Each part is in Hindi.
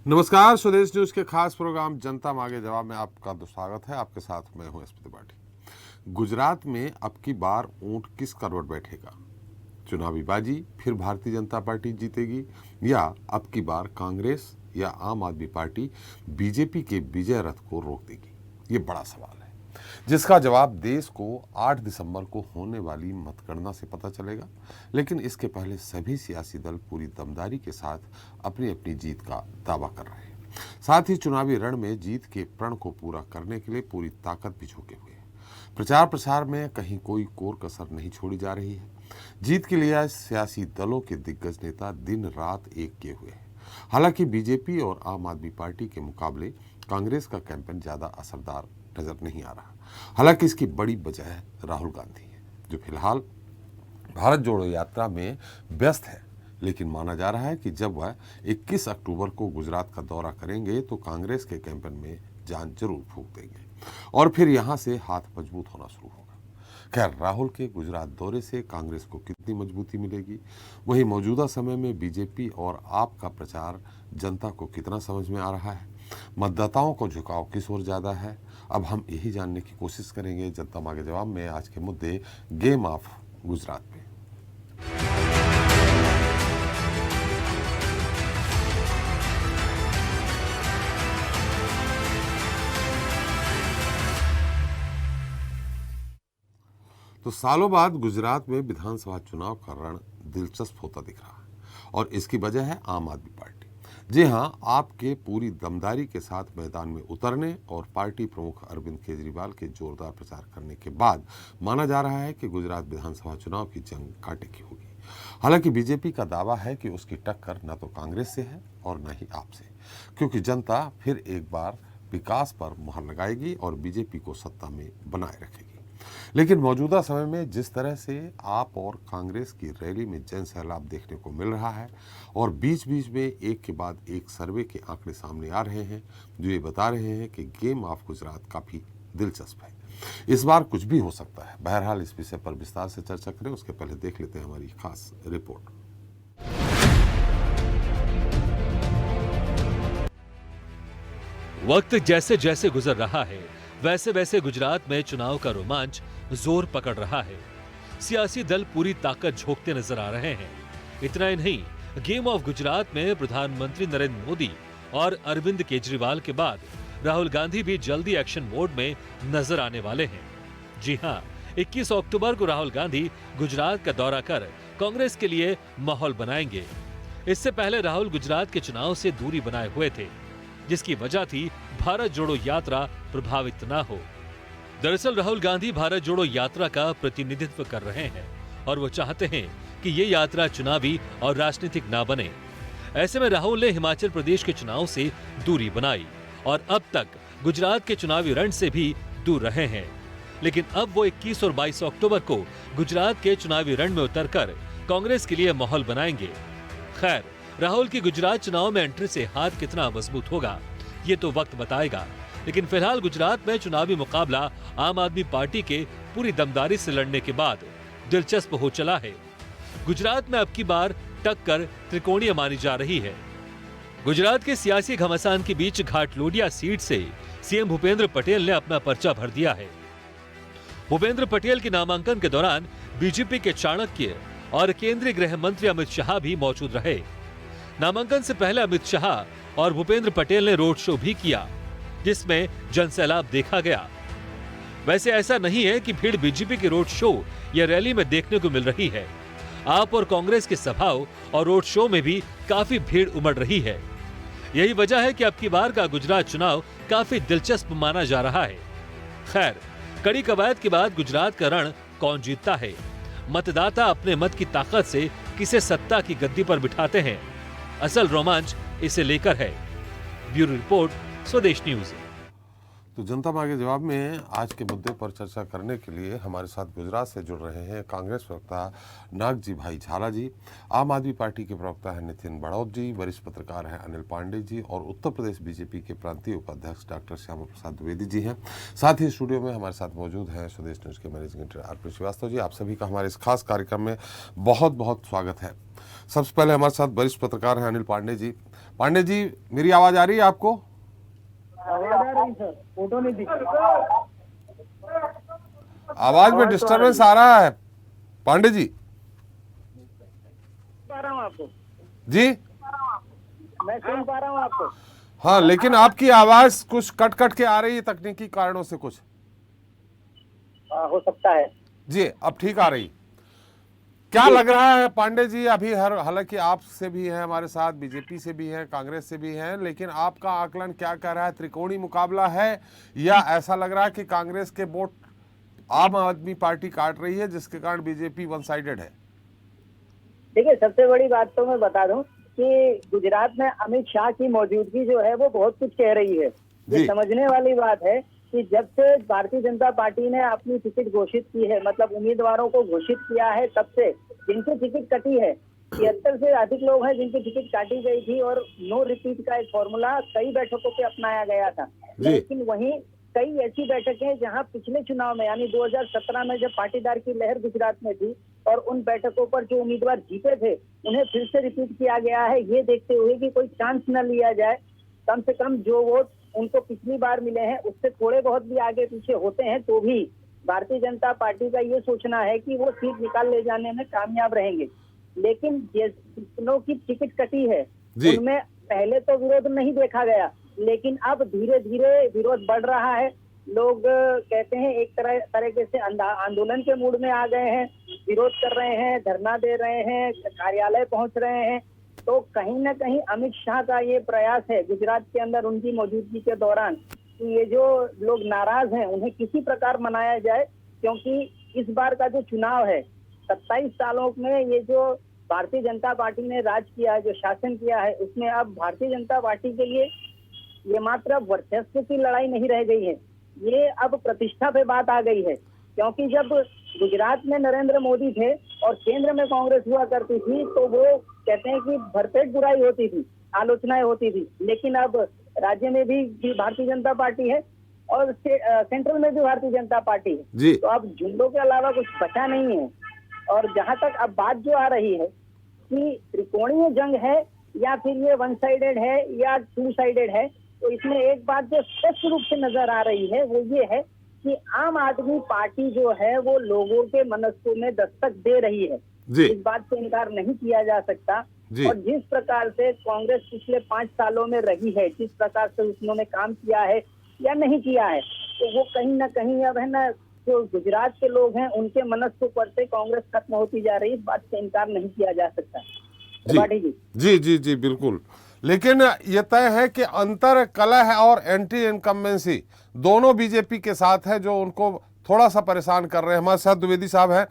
नमस्कार, स्वदेश न्यूज के खास प्रोग्राम जनता मांगे जवाब में आपका स्वागत है। आपके साथ मैं हूं एस त्रिपाठी। गुजरात में अब की बार ऊंट किस करवट बैठेगा? चुनावी बाजी फिर भारतीय जनता पार्टी जीतेगी या अब की बार कांग्रेस या आम आदमी पार्टी बीजेपी के विजय रथ को रोक देगी? ये बड़ा सवाल है, जिसका जवाब देश को 8 दिसंबर को होने वाली मतगणना से पता चलेगा। लेकिन इसके पहले सभी सियासी दल पूरी दमदारी के साथ अपनी अपनी जीत का दावा कर रहे हैं। साथ ही चुनावी रण में जीत के प्रण को पूरा करने के लिए पूरी ताकत भी झोंके हुए हैं। प्रचार प्रसार में कहीं कोई कोर कसर नहीं छोड़ी जा रही है। जीत के लिए सियासी दलों के दिग्गज नेता दिन रात एक किए हुए हैं। हालांकि बीजेपी और आम आदमी पार्टी के मुकाबले कांग्रेस का कैंपेन ज्यादा असरदार नजर नहीं आ रहा। हालांकि इसकी बड़ी वजह राहुल गांधी है, जो फिलहाल भारत जोड़ो यात्रा में व्यस्त है। लेकिन माना जा रहा है कि जब वह 21 अक्टूबर को गुजरात का दौरा करेंगे तो कांग्रेस के कैंपेन में जान जरूर फूंक देंगे और फिर यहां से हाथ मजबूत होना शुरू होगा। खैर, राहुल के गुजरात दौरे से कांग्रेस को कितनी मजबूती मिलेगी, वहीं मौजूदा समय में बीजेपी और आप का प्रचार जनता को कितना समझ में आ रहा है, मतदाताओं को झुकाव किस ओर ज्यादा है, अब हम यही जानने की कोशिश करेंगे जनता मांगे जवाब में। आज के मुद्दे गेम ऑफ गुजरात में। तो सालों बाद गुजरात में विधानसभा चुनाव का रण दिलचस्प होता दिख रहा है और इसकी वजह है आम आदमी पार्टी। जी हां, आपके पूरी दमदारी के साथ मैदान में उतरने और पार्टी प्रमुख अरविंद केजरीवाल के जोरदार प्रचार करने के बाद माना जा रहा है कि गुजरात विधानसभा चुनाव की जंग कांटे की होगी। हालांकि बीजेपी का दावा है कि उसकी टक्कर न तो कांग्रेस से है और न ही आपसे, क्योंकि जनता फिर एक बार विकास पर मुहर लगाएगी और बीजेपी को सत्ता में बनाए रखेगी। लेकिन मौजूदा समय में जिस तरह से आप और कांग्रेस की रैली में जन सैलाब देखने को मिल रहा है और बीच बीच में एक के बाद एक सर्वे के आंकड़े सामने आ रहे हैं जो ये बता रहे हैं कि गेम ऑफ गुजरात काफी दिलचस्प है। इस बार कुछ भी हो सकता है। बहरहाल इस विषय पर विस्तार से चर्चा करें उसके पहले देख लेते हैं हमारी खास रिपोर्ट। वक्त जैसे जैसे गुजर रहा है वैसे वैसे गुजरात में चुनाव का रोमांच जोर पकड़ रहा है। सियासी दल पूरी ताकत झोंकते नजर आ रहे हैं। इतना ही नहीं, गेम ऑफ गुजरात में प्रधानमंत्री नरेंद्र मोदी और अरविंद केजरीवाल के बाद राहुल गांधी भी जल्दी एक्शन मोड में नजर आने वाले हैं। जी हां, 21 अक्टूबर को राहुल गांधी गुजरात का दौरा कर कांग्रेस के लिए माहौल बनाएंगे। इससे पहले राहुल गुजरात के चुनाव से दूरी बनाए हुए थे, जिसकी वजह थी भारत जोड़ो यात्रा प्रभावित न हो। दरअसल राहुल गांधी भारत जोड़ो यात्रा का प्रतिनिधित्व कर रहे हैं और वो चाहते हैं कि ये यात्रा चुनावी और राजनीतिक ना बने। ऐसे में राहुल ने हिमाचल प्रदेश के चुनाव से दूरी बनाई और अब तक गुजरात के चुनावी रण से भी दूर रहे हैं। लेकिन अब वो 21 और 22 अक्टूबर को गुजरात के चुनावी रण में उतरकर कांग्रेस के लिए माहौल बनाएंगे। खैर, राहुल की गुजरात चुनाव में एंट्री से हाथ कितना मजबूत होगा ये तो वक्त बताएगा। लेकिन फिलहाल गुजरात में चुनावी मुकाबला आम आदमी पार्टी के पूरी दमदारी से लड़ने के बाद दिलचस्प हो चला है। गुजरात में अब की बार टक्कर त्रिकोणीय मानी जा रही है। गुजरात के सियासी घमासान के बीच घाटलोडिया सीट से सीएम भूपेंद्र पटेल ने अपना पर्चा भर दिया है। भूपेंद्र पटेल के नामांकन के दौरान बीजेपी के चाणक्य और केंद्रीय गृह मंत्री अमित शाह भी मौजूद रहे। नामांकन से पहले अमित शाह और भूपेंद्र पटेल ने रोड शो भी किया, जिसमें जनसैलाब देखा गया। वैसे ऐसा नहीं है कि भीड़ बीजेपी के रोड शो या रैली में देखने को मिल रही है। आप और कांग्रेस के सभाओं और रोड शो में भी काफी भीड़ उमड़ रही है। यही वजह है कि अब की बार का गुजरात चुनाव काफी दिलचस्प माना जा रहा है। खैर, कड़ी कवायद के बाद गुजरात का रण कौन जीतता है, मतदाता अपने मत की ताकत से किसे सत्ता की गद्दी पर बिठाते हैं, असल रोमांच इसे लेकर है। ब्यूरो रिपोर्ट, स्वदेश न्यूज। तो जनता मांगे जवाब में आज के मुद्दे पर चर्चा करने के लिए हमारे साथ गुजरात से जुड़ रहे हैं कांग्रेस प्रवक्ता नागजी भाई झाला जी, आम आदमी पार्टी के प्रवक्ता है नितिन बड़ौत जी, वरिष्ठ पत्रकार हैं अनिल पांडे जी और उत्तर प्रदेश बीजेपी के प्रांतीय उपाध्यक्ष डॉक्टर श्यामा प्रसाद द्विवेदी जी हैं। साथ ही स्टूडियो में हमारे साथ मौजूद हैं स्वदेश न्यूज के managing editor RP Srivastava ji. आप सभी का हमारे इस खास कार्यक्रम में बहुत बहुत स्वागत है। सबसे पहले हमारे साथ वरिष्ठ पत्रकार हैं अनिल पांडे जी। पांडे जी, मेरी आवाज आ रही है आपको? आवाज आ रही सर, फोटो नहीं दिख रही। आवाज में डिस्टरबेंस आ रहा है पांडे जी। पा रहा हूँ आपको, जी मैं सुन पा रहा हूँ आपको। हाँ, लेकिन आपकी आवाज कुछ कट कट के आ रही है, तकनीकी कारणों से कुछ। हो सकता है। जी अब ठीक आ रही। क्या लग रहा है पांडे जी, अभी हालांकि आपसे भी है हमारे साथ, बीजेपी से भी है, कांग्रेस से भी है, लेकिन आपका आकलन क्या कह रहा है? त्रिकोणीय मुकाबला है या ऐसा लग रहा है कि कांग्रेस के वोट आम आदमी पार्टी काट रही है, जिसके कारण बीजेपी वन साइडेड है? देखिए, सबसे बड़ी बात तो मैं बता दूं कि गुजरात में अमित शाह की मौजूदगी जो है वो बहुत कुछ कह रही है। ये जी। समझने वाली बात है कि जब से भारतीय जनता पार्टी ने अपनी टिकट घोषित की है, मतलब उम्मीदवारों को घोषित किया है, तब से जिनकी टिकट कटी है 73 से अधिक लोग हैं जिनकी टिकट काटी गई थी, और नो रिपीट का एक फॉर्मूला कई बैठकों पे अपनाया गया था। जी। लेकिन वहीं कई ऐसी बैठकें जहां पिछले चुनाव में यानी 2017 में जब पाटीदार की लहर गुजरात में थी और उन बैठकों पर जो उम्मीदवार जीते थे उन्हें फिर से रिपीट किया गया है, ये देखते हुए कि कोई चांस न लिया जाए। कम से कम जो वोट उनको पिछली बार मिले हैं उससे थोड़े बहुत भी आगे पीछे होते हैं तो भी भारतीय जनता पार्टी का ये सोचना है कि वो सीट निकाल ले जाने में कामयाब रहेंगे। लेकिन जिन की टिकट कटी है जी। उनमें पहले तो विरोध नहीं देखा गया, लेकिन अब धीरे धीरे विरोध बढ़ रहा है। लोग कहते हैं एक तरीके से आंदोलन के मूड में आ गए हैं, विरोध कर रहे हैं, धरना दे रहे हैं, कार्यालय पहुंच रहे हैं। तो कहीं ना कहीं अमित शाह का ये प्रयास है गुजरात के अंदर उनकी मौजूदगी के दौरान कि ये जो लोग नाराज हैं उन्हें किसी प्रकार मनाया जाए, क्योंकि इस बार का जो चुनाव है 27 सालों में ये जो भारतीय जनता पार्टी ने राज किया है, जो शासन किया है, उसमें अब भारतीय जनता पार्टी के लिए ये मात्र अब वर्चस्व की लड़ाई नहीं रह गई है, ये अब प्रतिष्ठा पे बात आ गई है। क्योंकि जब गुजरात में नरेंद्र मोदी थे और केंद्र में कांग्रेस हुआ करती थी तो वो कहते हैं कि भरपेट बुराई होती थी, आलोचनाएं होती थी। लेकिन अब राज्य में भी भारतीय जनता पार्टी है और सेंट्रल में भी भारतीय जनता पार्टी है, जी। तो अब झुंडों के अलावा कुछ बचा नहीं है। और जहां तक अब बात जो आ रही है कि त्रिकोणीय जंग है या फिर ये वन साइडेड है या टू साइडेड है, तो इसमें एक बात जो स्पष्ट रूप से नजर आ रही है वो ये है कि आम आदमी पार्टी जो है वो लोगों के मनस्सों में दस्तक दे रही है। जी। इस बात से इनकार नहीं किया जा सकता। जी। और जिस प्रकार से कांग्रेस पिछले 5 सालों में रही है, जिस प्रकार से उन्होंने काम किया है या नहीं किया है, तो वो कहीं ना कहीं अब है ना जो गुजरात के लोग हैं उनके मनस्सों पर से कांग्रेस खत्म होती जा रही है। इस बात से इनकार नहीं किया जा सकता। जी जी जी जी बिल्कुल। लेकिन यह तय है कि अंतर कलह और एंटी इनकम्बेंसी दोनों बीजेपी के साथ है, जो उनको थोड़ा सा परेशान कर रहे हैं। हमारे साथ द्विवेदी साहब हैं,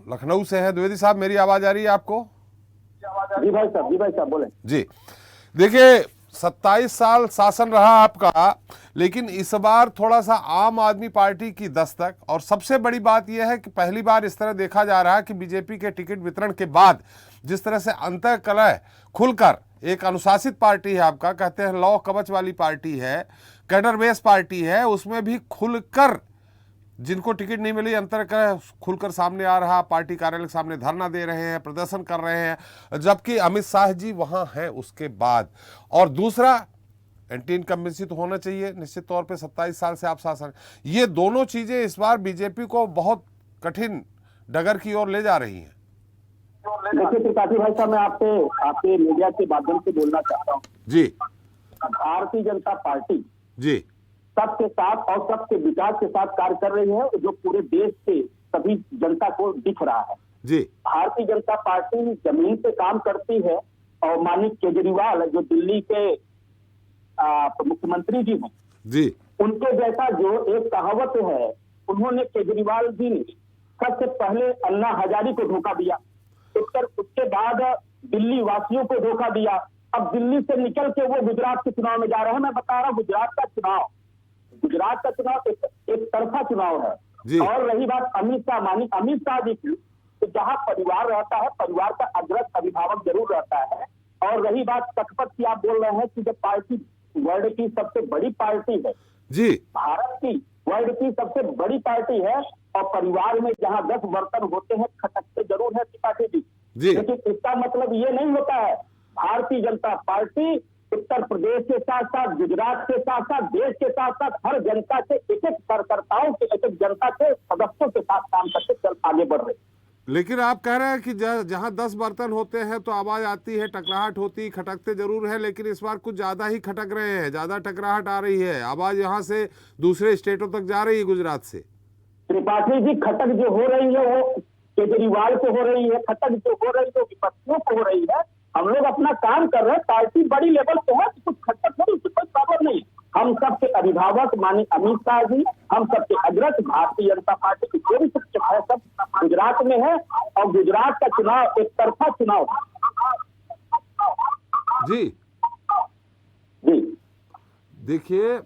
लखनऊ से हैं। द्विवेदी साहब, मेरी आवाज आ रही है आपको? जी भाई साहब बोले। जी देखिए, 27 साल शासन रहा आपका, लेकिन इस बार थोड़ा सा आम आदमी पार्टी की दस्तक, और सबसे बड़ी बात यह है कि पहली बार इस तरह देखा जा रहा है कि बीजेपी के टिकट वितरण के बाद जिस तरह से अंतर कलह खुलकर, एक अनुशासित पार्टी है आपका, कहते हैं लौ कवच वाली पार्टी है, कैडर बेस पार्टी है, उसमें भी खुलकर जिनको टिकट नहीं मिली अंतर कलह खुलकर सामने आ रहा। पार्टी कार्यालय के सामने धरना दे रहे हैं, प्रदर्शन कर रहे हैं, जबकि अमित शाह जी वहां हैं उसके बाद। और दूसरा, एंटी इनकम्बेंसी तो होना चाहिए निश्चित तौर पे, 27 साल से आप शासन। ये दोनों चीजें इस बार बीजेपी को बहुत कठिन डगर की ओर ले जा रही हैं। देखिए त्रिपाठी भाई साहब, मैं आपके मीडिया के माध्यम से बोलना चाहता हूँ। जी। भारतीय जनता पार्टी जी। सबके साथ और सबके विकास के साथ कार्य कर रही है, जो पूरे देश के सभी जनता को दिख रहा है। जी। भारतीय जनता पार्टी जमीन पे काम करती है और माननीय केजरीवाल जो दिल्ली के मुख्यमंत्री जी हैं, जी, उनके जैसा जो एक कहावत है, उन्होंने केजरीवाल जी ने सबसे पहले अन्ना हजारी को धोखा दिया, उसके बाद दिल्ली वासियों को धोखा दिया। अब दिल्ली से निकल के वो गुजरात के चुनाव में जा रहे हैं। मैं बता रहा हूँ, गुजरात का चुनाव एक तरफा चुनाव है। और रही बात अमित शाह जी की, तो जहाँ परिवार रहता है, परिवार का अग्रज अभिभावक जरूर रहता है। और रही बात तखपत की, आप बोल रहे हैं कि जब पार्टी वर्ल्ड की सबसे बड़ी पार्टी है, जी, भारत की वर्ल्ड की सबसे बड़ी पार्टी है, और परिवार में जहाँ 10 बर्तन होते हैं खटकते जरूर है त्रिपाठी जी, जी। लेकिन इसका मतलब ये नहीं होता है भारतीय जनता पार्टी उत्तर प्रदेश के साथ साथ, गुजरात के साथ साथ, देश के साथ साथ हर जनता के एक एक कार्यकर्ताओं के, एक एक जनता के सदस्यों के साथ काम करके चल आगे बढ़ रहे। लेकिन आप कह रहे हैं कि जहां 10 बर्तन होते हैं तो आवाज आती है, टकराहट होती, खटकते जरूर है, लेकिन इस बार कुछ ज्यादा ही खटक रहे हैं, ज्यादा टकराहट आ रही है, आवाज यहाँ से दूसरे स्टेटों तक जा रही है गुजरात से। त्रिपाठी जी, खटक जो हो रही है वो केजरीवाल को हो रही है, खटक जो हो रही है विपक्षियों को हो रही है। हम लोग अपना काम कर रहे हैं, पार्टी बड़ी लेवल पे है, कुछ खटक नहीं, उससे कोई प्रॉब्लम नहीं। हम सबके अभिभावक माननीय अमित शाह जी, हम सबके अग्रज भारतीय जनता पार्टी की जो भी शिक्षक है सब गुजरात में है, और गुजरात का चुनाव एक तरफा चुनाव जी जी। देखिए,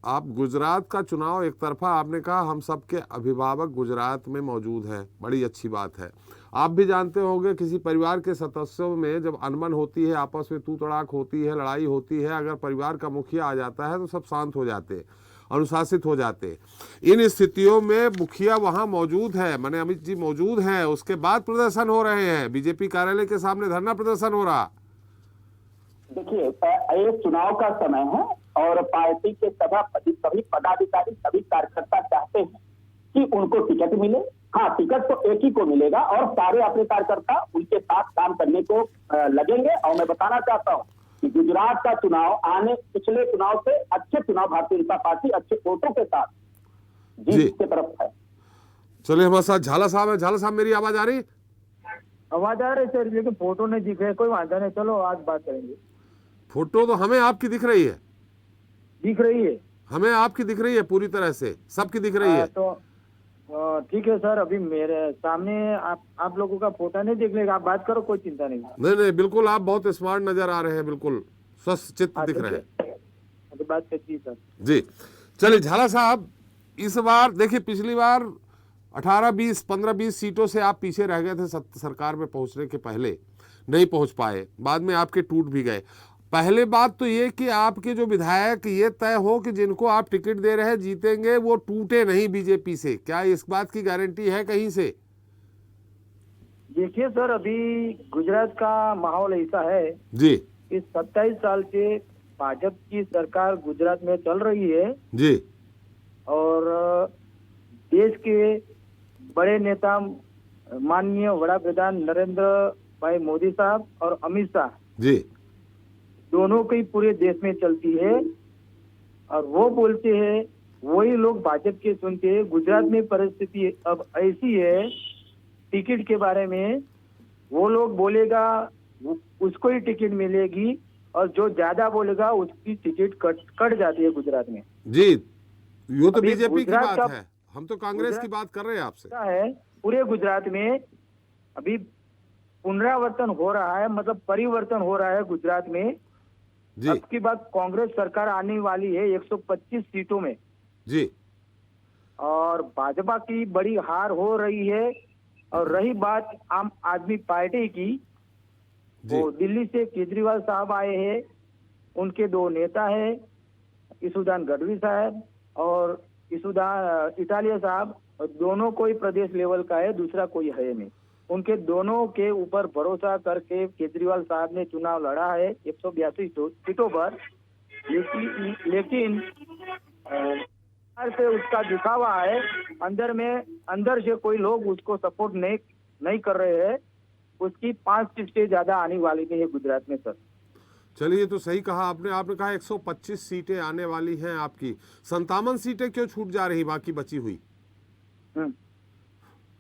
आप गुजरात का चुनाव एक तरफा, आपने कहा हम सबके अभिभावक गुजरात में मौजूद हैं, बड़ी अच्छी बात है। आप भी जानते होंगे किसी परिवार के सदस्यों में जब अनबन होती है, आपस में तू तड़ाक होती है, लड़ाई होती है, अगर परिवार का मुखिया आ जाता है तो सब शांत हो जाते हैं, अनुशासित हो जाते हैं। इन स्थितियों में मुखिया वहां मौजूद है, माने अमित जी मौजूद हैं, उसके बाद प्रदर्शन हो रहे हैं, बीजेपी कार्यालय के सामने धरना प्रदर्शन हो रहा। देखिए, ये चुनाव का समय है और पार्टी के सभी पदाधिकारी, सभी कार्यकर्ता चाहते हैं कि उनको टिकट मिले। हाँ, टिकट तो एक ही को मिलेगा और सारे अपने कार्यकर्ता उनके साथ काम करने को लगेंगे। और मैं बताना चाहता हूँ कि गुजरात का चुनाव पिछले चुनाव से अच्छे चुनाव भारतीय जनता पार्टी अच्छे वोटों के साथ जीत की तरफ है। चलिए, हमारे साथ झाला साहब है। झाला साहब, मेरी आवाज आ रही? आवाज आ रही सर, लेकिन फोटो नहीं दिख रहे। कोई वादा नहीं, चलो आज बात करेंगे। फोटो तो हमें आपकी दिख रही है, दिख रही है, हमें आपकी दिख रही है, पूरी तरह से सबकी दिख रही है। तो ठीक है सर, अभी मेरे सामने आप लोगों का फोटो नहीं देख लेगा, आप बात करो, कोई चिंता नहीं। नहीं, बिल्कुल आप बहुत स्मार्ट नजर आ रहे हैं, बिल्कुल स्वस्थ चित्त दिख रहे हैं। अभी बात करती सर जी। चलिए झाला साहब, इस बार देखिए, पिछली बार 15-20 सीटों से आप पीछे रह गए थे सरकार में पहुंचने के पहले, नहीं पहुंच पाए, बाद में आपके टूट भी गए। पहले बात तो ये कि आपके जो विधायक ये तय हो कि जिनको आप टिकट दे रहे हैं जीतेंगे, वो टूटे नहीं बीजेपी से, क्या इस बात की गारंटी है कहीं से? देखिए सर, अभी गुजरात का माहौल ऐसा है जी कि 27 साल से भाजपा की सरकार गुजरात में चल रही है जी, और देश के बड़े नेता माननीय वड़ा प्रधान नरेंद्र भाई मोदी साहब और अमित शाह जी, दोनों की पूरे देश में चलती है, और वो बोलते हैं, वही लोग भाजपा के सुनते हैं। गुजरात में परिस्थिति अब ऐसी है, टिकट के बारे में वो लोग बोलेगा उसको ही टिकट मिलेगी, और जो ज्यादा बोलेगा उसकी टिकट कट जाती है गुजरात में। जी, ये तो बीजेपी की गुजरात बात है, हम तो कांग्रेस की बात कर रहे हैं आपसे। है पूरे गुजरात में अभी पुनरावर्तन हो रहा है, मतलब परिवर्तन हो रहा है गुजरात में। जी अब की बात कांग्रेस सरकार आने वाली है 125 सीटों में जी, और भाजपा की बड़ी हार हो रही है। और रही बात आम आदमी पार्टी की, वो दिल्ली से केजरीवाल साहब आए हैं, उनके दो नेता हैं, इसुदान गढ़वी साहब और इटालिया साहब, दोनों कोई प्रदेश लेवल का है, दूसरा कोई है नहीं। उनके दोनों के ऊपर भरोसा करके केजरीवाल साहब ने चुनाव लड़ा है 182 सीटों पर, लेकिन से उसका दिखावा है, अंदर से कोई लोग उसको सपोर्ट नहीं कर रहे हैं। उसकी 5 सीटें ज्यादा आने वाली नहीं है गुजरात में सर। चलिए, तो सही कहा आपने कहा 125 सीटें आने वाली हैं आपकी, 57 सीटें क्यों छूट जा रही बाकी बची हुई?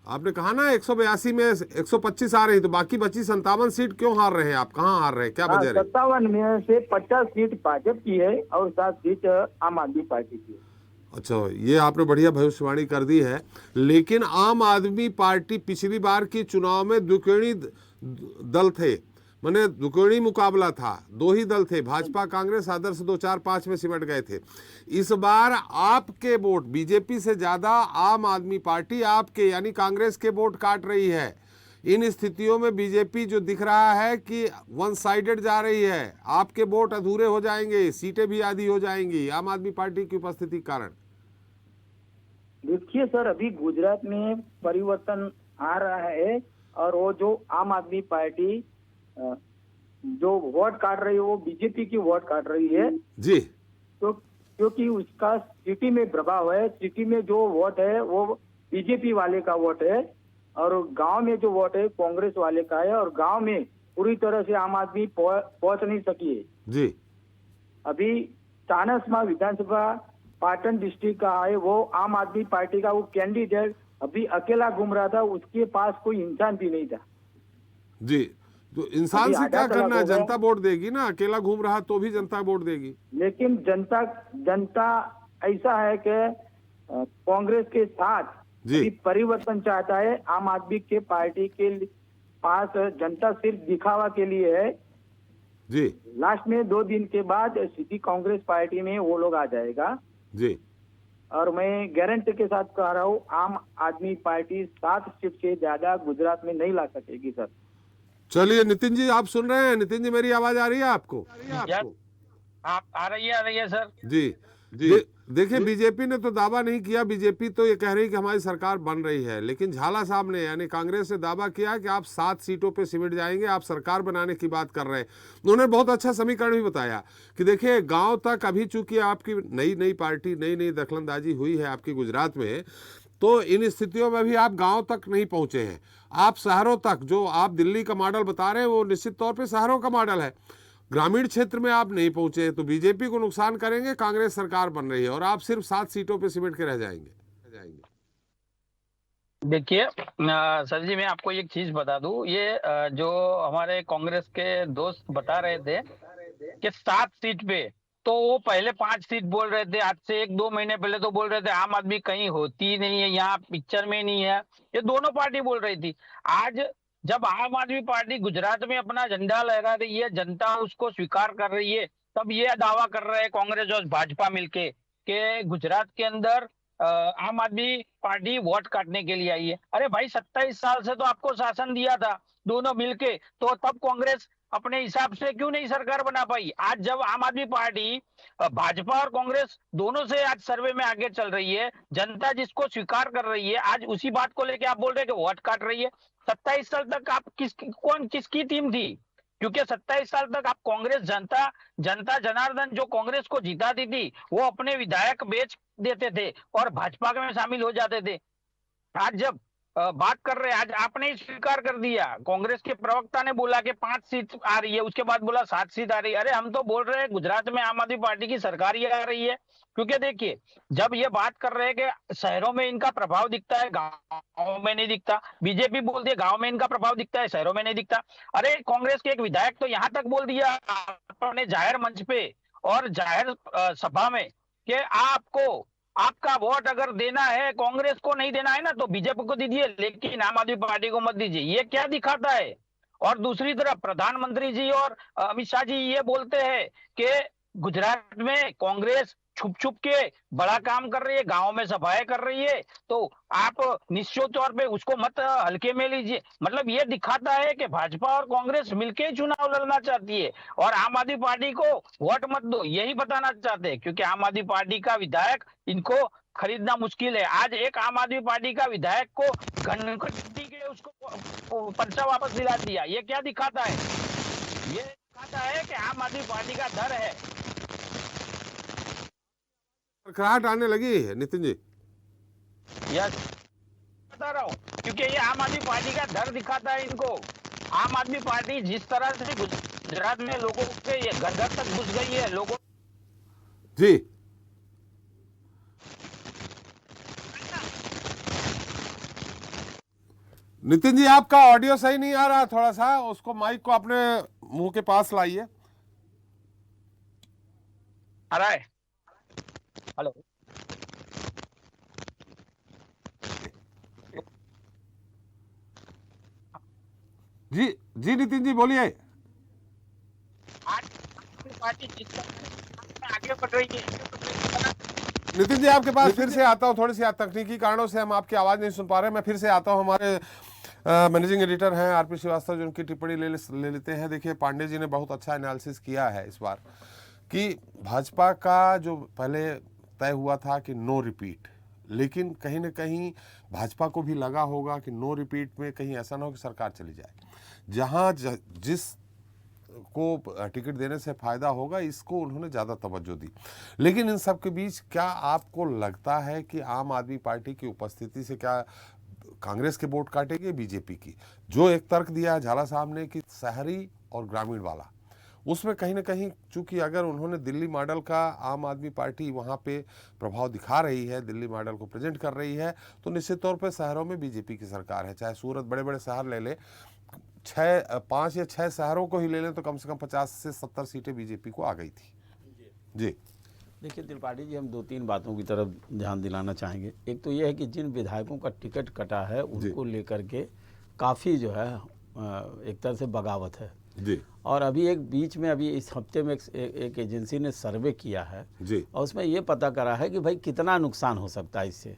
आपने कहा ना 182 में 125 आ रही, तो बाकी बची 57 सीट क्यों हार रहे हैं आप? कहाँ हार रहे हैं, क्या वजह है? 57 में से 50 सीट भाजपा की है और 7 सीट आम आदमी पार्टी की है। अच्छा, ये आपने बढ़िया भविष्यवाणी कर दी है। लेकिन आम आदमी पार्टी पिछली बार के चुनाव में दुकोणी दल थे, माने दुकोणी मुकाबला था, 2 ही दल थे, भाजपा कांग्रेस, आदर्श 2 4 5 में सिमट गए थे। इस बार आपके वोट बीजेपी से ज्यादा आम आदमी पार्टी आपके यानी कांग्रेस के वोट काट रही है। इन स्थितियों में बीजेपी जो दिख रहा है कि वन साइडेड जा रही है, आपके वोट अधूरे हो जाएंगे, सीटें भी आधी हो जाएंगी आम आदमी पार्टी की उपस्थिति के कारण। देखिए सर, अभी गुजरात में परिवर्तन आ रहा है और वो जो आम आदमी पार्टी जो वोट काट रही है वो बीजेपी की वोट काट रही है। जी तो क्योंकि उसका सिटी में प्रभाव है, सिटी में जो वोट है वो बीजेपी वाले का वोट है और गांव में जो वोट है कांग्रेस वाले का है, और गांव में पूरी तरह से आम आदमी पहुंच नहीं सकी है। जी अभी चाणस्मा विधानसभा पाटन डिस्ट्रिक्ट का है, वो आम आदमी पार्टी का वो कैंडिडेट अभी अकेला घूम रहा था, उसके पास कोई इंसान भी नहीं था। जी, तो इंसान अभी से आधा क्या तलाक करना है, हो गया। जनता वोट देगी ना, अकेला घूम रहा तो भी जनता वोट देगी। लेकिन जनता ऐसा है कि कांग्रेस के साथ जी। अभी परिवर्तन चाहता है। आम आदमी के पार्टी के पास जनता सिर्फ दिखावा के लिए है। जी लास्ट में 2 दिन के बाद सिटी कांग्रेस पार्टी में वो लोग आ जाएगा। जी और मैं गारंटी के साथ कह रहा हूँ, आम आदमी पार्टी 7 सीट से ज्यादा गुजरात में नहीं ला सकेगी सर। चलिए नितिन जी, आप सुन रहे हैं? नितिन जी, मेरी आवाज आ रही है आपको? आप आ रही है सर। जी जी। देखिए, बीजेपी ने तो दावा नहीं किया, बीजेपी तो ये कह रही है कि हमारी सरकार बन रही है, लेकिन झाला साहब ने यानी कांग्रेस ने दावा किया कि आप 7 सीटों पे सिमट जाएंगे, आप सरकार बनाने की बात कर रहे हैं। उन्होंने बहुत अच्छा समीकरण भी बताया कि देखिए गांव तक अभी चूंकि आपकी नई पार्टी, नई दखलंदाजी हुई है आपकी गुजरात में, तो इन स्थितियों में भी आप गांव तक नहीं पहुंचे हैं। आप शहरों तक, जो आप दिल्ली का मॉडल बता रहे हैं वो निश्चित तौर पे शहरों का मॉडल है, ग्रामीण क्षेत्र में आप नहीं पहुंचे, तो बीजेपी को नुकसान करेंगे। कांग्रेस सरकार बन रही है और आप सिर्फ 7 सीटों पे सिमट के रह जाएंगे। देखिए सर जी, मैं आपको एक चीज बता दूं, ये जो हमारे कांग्रेस के दोस्त बता रहे थे कि 7 सीट पे, तो वो पहले 5 सीट बोल रहे थे। आज से 1-2 महीने पहले तो बोल रहे थे आम आदमी कहीं होती ही नहीं है, यहाँ पिक्चर में नहीं है। ये दोनों पार्टी बोल रही थी। आज जब आम आदमी पार्टी गुजरात में अपना झंडा लहरा रही है, जनता उसको स्वीकार कर रही है, तब ये दावा कर रहे हैं कांग्रेस और भाजपा मिलके कि गुजरात के अंदर आम आदमी पार्टी वोट काटने के लिए आई है। अरे भाई, 27 साल से तो आपको शासन दिया था दोनों मिलके, तो तब कांग्रेस अपने हिसाब से क्यों नहीं सरकार बना पाई? आज जब आम आदमी पार्टी, भाजपा और कांग्रेस दोनों से आज सर्वे में आगे चल रही है, जनता जिसको स्वीकार कर रही है, आज उसी बात को लेके आप बोल रहे हैं कि वोट काट रही है। 27 साल तक आप किसकी टीम थी? क्योंकि 27 साल तक आप कांग्रेस, जनता जनार्दन जो कांग्रेस को जिताती थी, वो अपने विधायक बेच देते थे और भाजपा में शामिल हो जाते थे। आज जब बात कर रहे हैं, आज आपने ही स्वीकार कर दिया, कांग्रेस के प्रवक्ता ने बोला कि 5 सीट आ रही है, उसके बाद बोला 7 सीट आ रही है। अरे हम तो बोल रहे हैं गुजरात में आम आदमी पार्टी की सरकार ही आ रही है। क्योंकि देखिए, जब ये बात कर रहे हैं कि शहरों में इनका प्रभाव दिखता है, गांव में नहीं दिखता। बीजेपी बोलती है गांव में इनका प्रभाव दिखता है, शहरों में नहीं दिखता। अरे कांग्रेस के एक विधायक तो यहाँ तक बोल दिया अपने जाहिर मंच पे और जाहिर सभा में कि आपका वोट अगर देना है, कांग्रेस को नहीं देना है ना, तो बीजेपी को दीजिए, लेकिन आम आदमी पार्टी को मत दीजिए। ये क्या दिखाता है? और दूसरी तरफ प्रधानमंत्री जी और अमित शाह जी ये बोलते हैं कि गुजरात में कांग्रेस छुप के बड़ा काम कर रही है, गांव में सभाएं कर रही है, तो आप निश्चित तौर पे उसको मत हल्के में लीजिए। मतलब ये दिखाता है कि भाजपा और कांग्रेस मिलकर चुनाव लड़ना चाहती है और आम आदमी पार्टी को वोट मत दो, यही बताना चाहते हैं। क्योंकि आम आदमी पार्टी का विधायक इनको खरीदना मुश्किल है। आज एक आम आदमी पार्टी का विधायक को घंटी के उसको पर्चा वापस दिला दिया। ये क्या दिखाता है? ये दिखाता है कि आम आदमी पार्टी का डर है। कराहट आने लगी है नितिन जी। यस, बता रहा हूँ, क्योंकि ये आम आदमी पार्टी का डर दिखाता है इनको। आम आदमी पार्टी जिस तरह से गुजरात में लोगों के घर घर तक घुस गई है, लोगों जी नितिन जी, आपका ऑडियो सही नहीं आ रहा, थोड़ा सा उसको माइक को अपने मुंह के पास लाइए। आ रहा है? हेलो, जी जी नितिन जी बोलिए। आज पार्टी जिस तरह आगे बढ़ रही है। नितिन जी, आपके पास फिर से आता हूँ, थोड़ी सी तकनीकी कारणों से हम आपकी आवाज नहीं सुन पा रहे। मैं फिर से आता हूँ, हमारे मैनेजिंग एडिटर हैं आरपी श्रीवास्तव, जो उनकी टिप्पणी ले लेते हैं। देखिए, पांडे जी ने बहुत अच्छा एनालिसिस किया है इस बार कि भाजपा का जो पहले तय हुआ था कि नो रिपीट, लेकिन कहीं ना कहीं भाजपा को भी लगा होगा कि नो रिपीट में कहीं ऐसा ना हो कि सरकार चली जाए। जहां जिस को टिकट देने से फायदा होगा, इसको उन्होंने ज़्यादा तवज्जो दी। लेकिन इन सब के बीच क्या आपको लगता है कि आम आदमी पार्टी की उपस्थिति से क्या कांग्रेस के वोट काटेगी बीजेपी की? जो एक तर्क दिया है झाला साहब ने कि शहरी और ग्रामीण वाला, उसमें कहीं ना कहीं चूंकि अगर उन्होंने दिल्ली मॉडल का आम आदमी पार्टी वहाँ पे प्रभाव दिखा रही है, दिल्ली मॉडल को प्रेजेंट कर रही है, तो निश्चित तौर पे शहरों में बीजेपी की सरकार है। चाहे सूरत बड़े बड़े शहर ले ले, 5 या 6 शहरों को ही ले लें तो कम से कम 50 से 70 सीटें बीजेपी को आ गई थी। जी देखिए त्रिपाठी जी, हम 2-3 बातों की तरफ ध्यान दिलाना चाहेंगे। एक तो ये है कि जिन विधायकों का टिकट कटा है उनको लेकर के काफ़ी जो है एक तरह से बगावत है जी। और अभी एक बीच में अभी इस हफ्ते में एक एजेंसी ने सर्वे किया है जी। और उसमें ये पता करा है कि भाई कितना नुकसान हो सकता है इससे।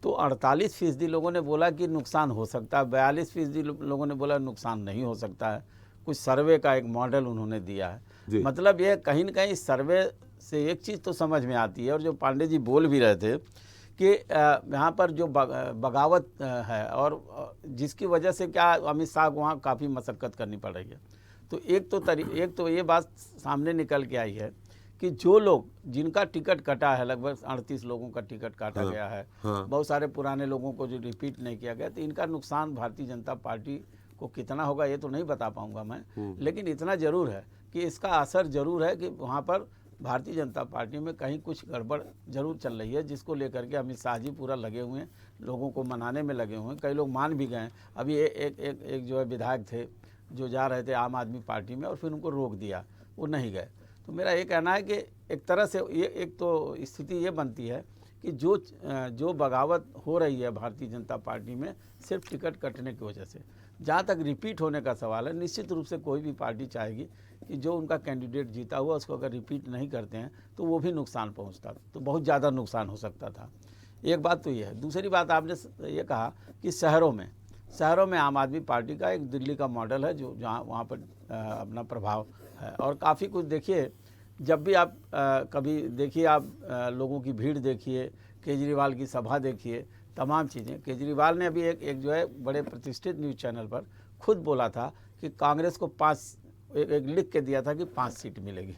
तो 48% लोगों ने बोला कि नुकसान हो सकता है, 42% लोगों ने बोला नुकसान नहीं हो सकता है। कुछ सर्वे का एक मॉडल उन्होंने दिया है। मतलब ये कहीं ना कहीं सर्वे से एक चीज़ तो समझ में आती है, और जो पांडे जी बोल भी रहे थे कि यहाँ पर जो बगावत है और जिसकी वजह से क्या अमित शाह को वहाँ काफ़ी मशक्क़त करनी पड़ रही है। तो एक तो ये बात सामने निकल के आई है कि जो लोग जिनका टिकट कटा है, लगभग 38 लोगों का टिकट काटा गया है, बहुत सारे पुराने लोगों को जो रिपीट नहीं किया गया, तो इनका नुकसान भारतीय जनता पार्टी को कितना होगा ये तो नहीं बता पाऊंगा मैं, लेकिन इतना ज़रूर है कि इसका असर ज़रूर है कि वहाँ पर भारतीय जनता पार्टी में कहीं कुछ गड़बड़ जरूर चल रही है, जिसको लेकर के अमित शाह जी पूरा लगे हुए हैं, लोगों को मनाने में लगे हुए हैं। कई लोग मान भी गए। अभी एक जो है विधायक थे जो जा रहे थे आम आदमी पार्टी में और फिर उनको रोक दिया, वो नहीं गए। तो मेरा ये कहना है कि एक तरह से ये एक तो स्थिति ये बनती है कि जो बगावत हो रही है भारतीय जनता पार्टी में सिर्फ टिकट कटने की वजह से। जहाँ तक रिपीट होने का सवाल है, निश्चित रूप से कोई भी पार्टी चाहेगी कि जो उनका कैंडिडेट जीता हुआ उसको अगर रिपीट नहीं करते हैं तो वो भी नुकसान पहुंचता, तो बहुत ज़्यादा नुकसान हो सकता था। एक बात तो ये है। दूसरी बात आपने ये कहा कि शहरों में आम आदमी पार्टी का एक दिल्ली का मॉडल है जो जहाँ वहाँ पर अपना प्रभाव है, और काफ़ी कुछ देखिए, जब भी आप कभी देखिए, आप लोगों की भीड़ देखिए, केजरीवाल की सभा देखिए, तमाम चीज़ें। केजरीवाल ने अभी एक जो है बड़े प्रतिष्ठित न्यूज़ चैनल पर खुद बोला था कि कांग्रेस को एक लिख के दिया था कि 5 सीट मिलेगी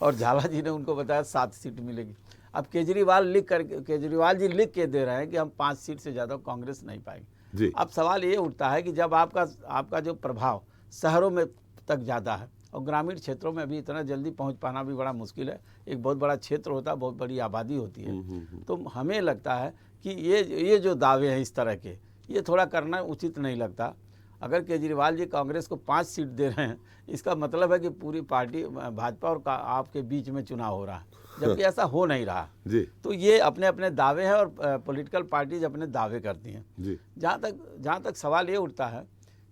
और झाला जी ने उनको बताया 7 सीट मिलेगी। अब केजरीवाल जी लिख के दे रहे हैं कि हम 5 सीट से ज़्यादा कांग्रेस नहीं पाएगी। अब सवाल ये उठता है कि जब आपका जो प्रभाव शहरों में तक ज़्यादा है और ग्रामीण क्षेत्रों में अभी इतना जल्दी पहुंच पाना भी बड़ा मुश्किल है, एक बहुत बड़ा क्षेत्र होता है, बहुत बड़ी आबादी होती है, तो हमें लगता है कि ये जो दावे हैं इस तरह के, ये थोड़ा करना उचित नहीं लगता। अगर केजरीवाल जी कांग्रेस को 5 सीट दे रहे हैं, इसका मतलब है कि पूरी पार्टी भाजपा और आपके बीच में चुनाव हो रहा है, जबकि ऐसा हो नहीं रहा जी। तो ये अपने अपने दावे हैं और पॉलिटिकल पार्टीज अपने दावे करती हैं जी। जहाँ तक सवाल ये उठता है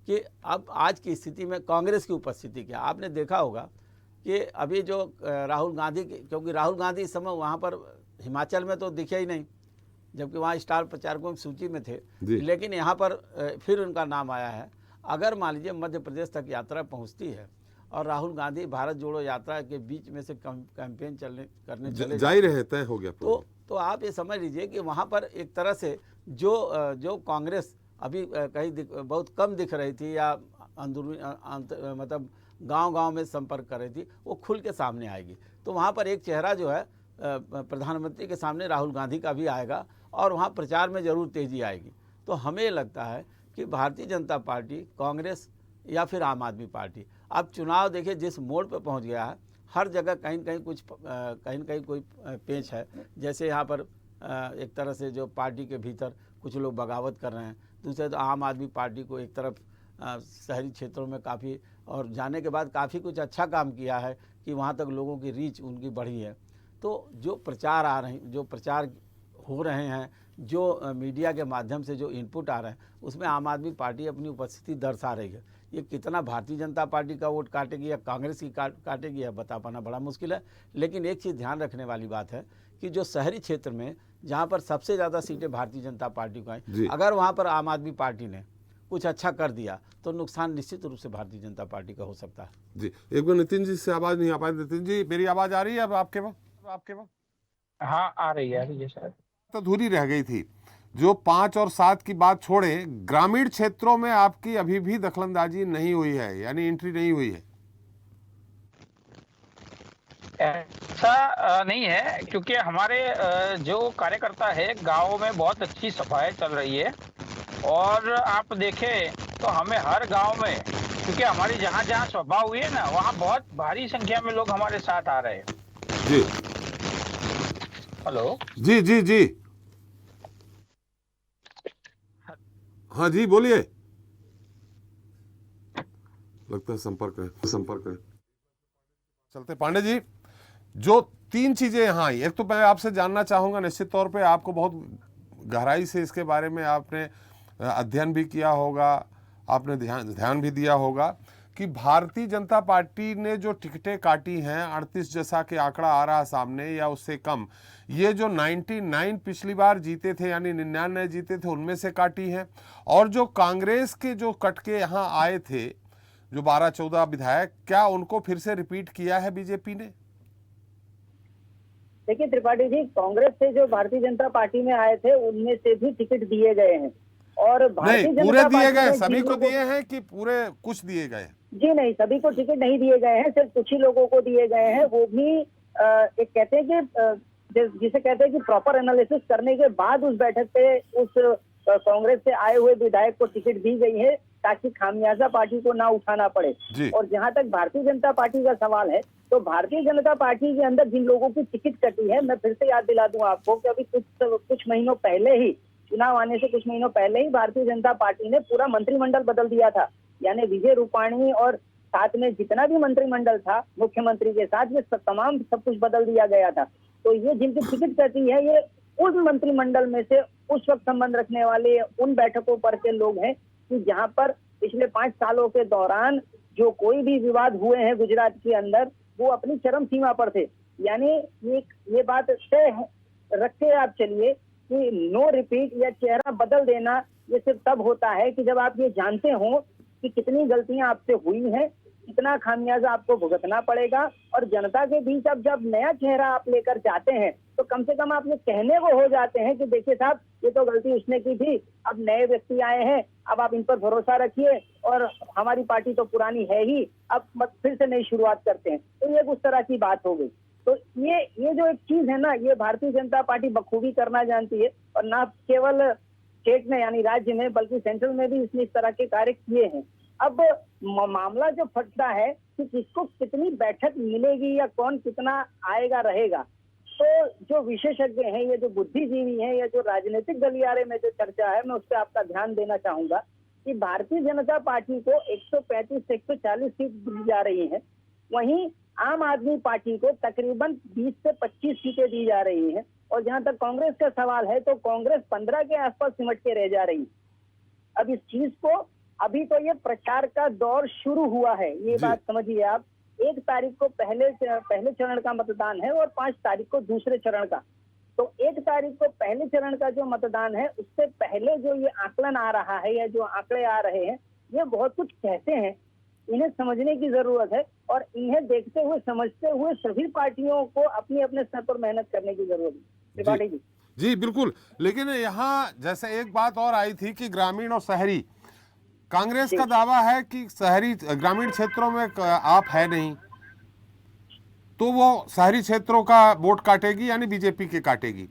कि अब आज की स्थिति में कांग्रेस की उपस्थिति क्या। आपने देखा होगा कि अभी जो राहुल गांधी, क्योंकि राहुल गांधी इस समय वहाँ पर हिमाचल में तो दिखे ही नहीं, जबकि वहाँ स्टार प्रचारकों की सूची में थे, लेकिन यहाँ पर फिर उनका नाम आया है। अगर मान लीजिए मध्य प्रदेश तक यात्रा पहुँचती है और राहुल गांधी भारत जोड़ो यात्रा के बीच में से कैंपेन करने चले जा ही रहे, तय हो गया, तो आप ये समझ लीजिए कि वहाँ पर एक तरह से जो कांग्रेस अभी कहीं बहुत कम दिख रही थी या अंदरूनी मतलब गांव-गांव में संपर्क कर रही थी, वो खुल के सामने आएगी। तो वहाँ पर एक चेहरा जो है प्रधानमंत्री के सामने राहुल गांधी का भी आएगा और वहाँ प्रचार में ज़रूर तेज़ी आएगी। तो हमें लगता है कि भारतीय जनता पार्टी, कांग्रेस या फिर आम आदमी पार्टी, अब चुनाव देखिए जिस मोड़ पर पहुँच गया है, हर जगह कहीं न कहीं कोई पेच है। जैसे यहाँ पर एक तरह से जो पार्टी के भीतर कुछ लोग बगावत कर रहे हैं, दूसरे तो आम आदमी पार्टी को एक तरफ शहरी क्षेत्रों में काफ़ी और जाने के बाद काफ़ी कुछ अच्छा काम किया है कि वहाँ तक लोगों की रीच उनकी बढ़ी है। तो जो प्रचार हो रहे हैं, जो मीडिया के माध्यम से जो इनपुट आ रहे हैं, उसमें आम आदमी पार्टी अपनी उपस्थिति दर्शा रही है। ये कितना भारतीय जनता पार्टी का वोट काटेगी या कांग्रेस की काटेगी यह बता पाना बड़ा मुश्किल है। लेकिन एक चीज़ ध्यान रखने वाली बात है कि जो शहरी क्षेत्र में जहाँ पर सबसे ज़्यादा सीटें भारतीय जनता पार्टी को आई, अगर वहाँ पर आम आदमी पार्टी ने कुछ अच्छा कर दिया तो नुकसान निश्चित रूप से भारतीय जनता पार्टी का हो सकता है जी। एक बार नितिन जी से आवाज़ नहीं आ पाई। नितिन जी, मेरी आवाज़ आ रही है अब आपके वहाँ? हाँ, आ रही है सर। तो अधूरी रह गई थी। जो 5 और 7 की बात छोड़े, ग्रामीण क्षेत्रों में आपकी अभी भी दखलंदाजी नहीं हुई है, यानी एंट्री नहीं हुई है। ऐसा नहीं है, क्योंकि हमारे जो कार्यकर्ता है गांव में बहुत अच्छी सभाएं चल रही है। और आप देखें तो हमें हर गांव में, क्योंकि हमारी जहां जहां सभा हुई है ना, वहां बहुत भारी संख्या में लोग हमारे साथ आ रहे हैं। जी हेलो। जी जी जी, हाँ जी बोलिए। लगता है संपर्क है। चलते पांडे जी, जो 3 चीजें यहाँ आई, एक तो मैं आपसे जानना चाहूंगा, निश्चित तौर पे आपको बहुत गहराई से इसके बारे में आपने अध्ययन भी किया होगा, आपने ध्यान भी दिया होगा कि भारतीय जनता पार्टी ने जो टिकटें काटी हैं 38 जैसा कि आंकड़ा आ रहा सामने या उससे कम, ये जो 99 पिछली बार जीते थे यानी 99 जीते थे उनमें से काटी हैं, और जो कांग्रेस के जो कट के यहाँ आए थे जो 12-14 विधायक, क्या उनको फिर से रिपीट किया है बीजेपी ने? देखिए त्रिपाठी जी, कांग्रेस से जो भारतीय जनता पार्टी में आए थे उनमें से भी टिकट दिए गए हैं। और भारतीय नहीं, जनता पूरे दिए पार्टी गए, ने सभी जिन को लोगों दिए हैं कि पूरे कुछ दिए गए? जी नहीं, सभी को टिकट नहीं दिए गए हैं, सिर्फ कुछ ही लोगों को दिए गए हैं। वो भी एक कहते हैं कि जिसे कहते हैं कि प्रॉपर एनालिसिस करने के बाद उस बैठक पे उस कांग्रेस से आए हुए विधायक को टिकट दी गई है ताकि खामियाजा पार्टी को ना उठाना पड़े। और जहां तक भारतीय जनता पार्टी का सवाल है, तो भारतीय जनता पार्टी के अंदर जिन लोगों की टिकट कटी है, मैं फिर से याद दिला दूं आपको कि अभी कुछ महीनों पहले ही, चुनाव आने से कुछ महीनों पहले ही भारतीय जनता पार्टी ने पूरा मंत्रिमंडल बदल दिया था। यानी विजय रूपाणी और साथ में जितना भी मंत्रिमंडल था मुख्यमंत्री के साथ, ये तमाम सब कुछ बदल दिया गया था। तो ये जिनकी टिकट कटी है, ये उस मंत्रिमंडल में से उस वक्त संबंध रखने वाले उन बैठकों पर के लोग हैं कि जहां पर पिछले 5 सालों के दौरान जो कोई भी विवाद हुए हैं गुजरात के अंदर, वो अपनी चरम सीमा पर थे। यानी ये बात तय रख के आप चलिए कि नो रिपीट या चेहरा बदल देना ये सिर्फ तब होता है कि जब आप ये जानते हो कि कितनी गलतियां आपसे हुई हैं, कितना खामियाजा आपको भुगतना पड़ेगा। और जनता के बीच अब जब नया चेहरा आप लेकर जाते हैं तो कम से कम आप ये कहने को हो जाते हैं कि देखिए साहब, ये तो गलती उसने की थी, अब नए व्यक्ति आए हैं, अब आप इन पर भरोसा रखिए और हमारी पार्टी तो पुरानी है ही, अब फिर से नई शुरुआत करते हैं। तो ये उस तरह की बात हो गई। तो ये जो एक चीज है ना, ये भारतीय जनता पार्टी बखूबी करना जानती है। और ना केवल स्टेट में यानी राज्य में, बल्कि सेंट्रल में भी इसने इस तरह के कार्य किए हैं। अब मामला जो फटता है कि किसको कितनी बैठक मिलेगी या कौन कितना आएगा रहेगा, तो जो विशेषज्ञ हैं, ये जो बुद्धिजीवी हैं, या जो राजनीतिक गलियारे में जो चर्चा है, मैं उस पर आपका ध्यान देना चाहूंगा कि भारतीय जनता पार्टी को 135 से 140 सीट दी जा रही है, वहीं आम आदमी पार्टी को तकरीबन 20 से 25 सीटें दी जा रही है। और जहां तक कांग्रेस का सवाल है, तो कांग्रेस 15 के आसपास सिमट के रह जा रही है। अब इस चीज को, अभी तो ये प्रचार का दौर शुरू हुआ है, ये बात समझिए आप। 1 तारीख को पहले चरण का मतदान है और 5 तारीख को दूसरे चरण का। तो 1 तारीख को पहले चरण का जो मतदान है, उससे पहले जो ये आकलन आ रहा है या जो आंकड़े आ रहे हैं, ये बहुत कुछ कहते हैं। इन्हें समझने की जरूरत है और इन्हें देखते हुए समझते हुए सभी पार्टियों को अपने अपने स्तर पर मेहनत करने की जरूरत है। त्रिपाठी जी जी बिल्कुल, लेकिन यहाँ जैसे एक बात और आई थी कि ग्रामीण और शहरी, कांग्रेस का दावा है कि शहरी ग्रामीण क्षेत्रों में आप है नहीं, तो वो शहरी क्षेत्रों का वोट काटेगी यानी बीजेपी के काटेगी,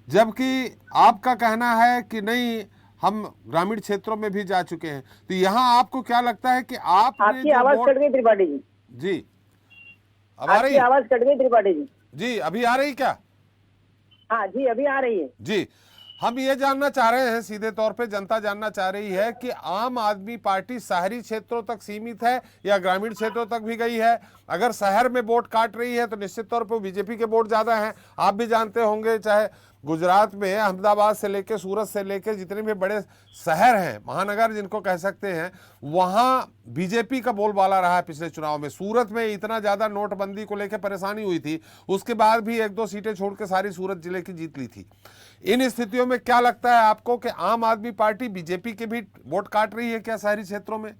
जबकि आपका कहना है कि नहीं, हम ग्रामीण क्षेत्रों में भी जा चुके हैं। तो यहाँ आपको क्या लगता है कि आपकी आवाज कट गई त्रिपाठी जी? जी अब आ रही? आवाज कट गई त्रिपाठी जी? जी अभी आ रही क्या? हाँ जी अभी आ रही है जी। हम ये जानना चाह रहे हैं, सीधे तौर पे जनता जानना चाह रही है कि आम आदमी पार्टी शहरी क्षेत्रों तक सीमित है या ग्रामीण क्षेत्रों तक भी गई है। अगर शहर में वोट काट रही है तो निश्चित तौर पे बीजेपी के वोट ज्यादा हैं। आप भी जानते होंगे, चाहे गुजरात में अहमदाबाद से लेकर सूरत से लेकर जितने भी बड़े शहर हैं, महानगर जिनको कह सकते हैं, वहां बीजेपी का बोलबाला रहा है पिछले चुनाव में। सूरत में इतना ज्यादा नोटबंदी को लेकर परेशानी हुई थी, उसके बाद भी 1-2 सीटें छोड़ के सारी सूरत जिले की जीत ली थी। इन स्थितियों में क्या लगता है आपको कि आम आदमी पार्टी बीजेपी के भी वोट काट रही है क्या शहरी क्षेत्रों में?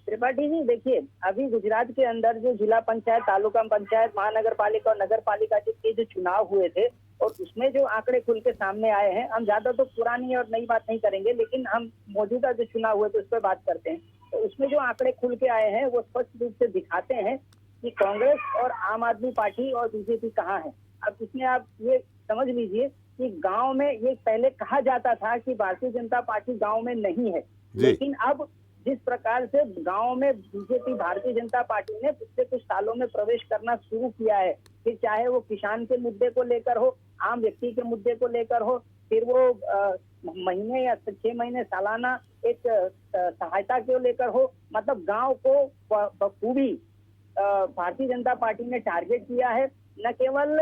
त्रिपाठी जी देखिए, अभी गुजरात के अंदर जो जिला पंचायत, तालुका पंचायत, महानगर पालिका और नगर पालिका के जो चुनाव हुए थे, और उसमें जो आंकड़े खुल के सामने आए हैं, हम ज्यादा तो पुरानी और नई बात नहीं करेंगे, लेकिन हम मौजूदा जो चुनाव हुए थे उस पर बात करते हैं। तो उसमें जो आंकड़े खुल के आए हैं वो स्पष्ट रूप से दिखाते हैं कि कांग्रेस और आम आदमी पार्टी और बीजेपी कहाँ है। अब इसमें आप ये समझ लीजिए कि गांव में ये पहले कहा जाता था कि भारतीय जनता पार्टी गांव में नहीं है, लेकिन अब जिस प्रकार से गांव में बीजेपी भारतीय जनता पार्टी ने पिछले कुछ सालों में प्रवेश करना शुरू किया है, फिर चाहे वो किसान के मुद्दे को लेकर हो, आम व्यक्ति के मुद्दे को लेकर हो, फिर वो महीने या 6 महीने सालाना एक सहायता को लेकर हो, मतलब गांव को बखूबी भारतीय जनता पार्टी ने टारगेट किया है। न केवल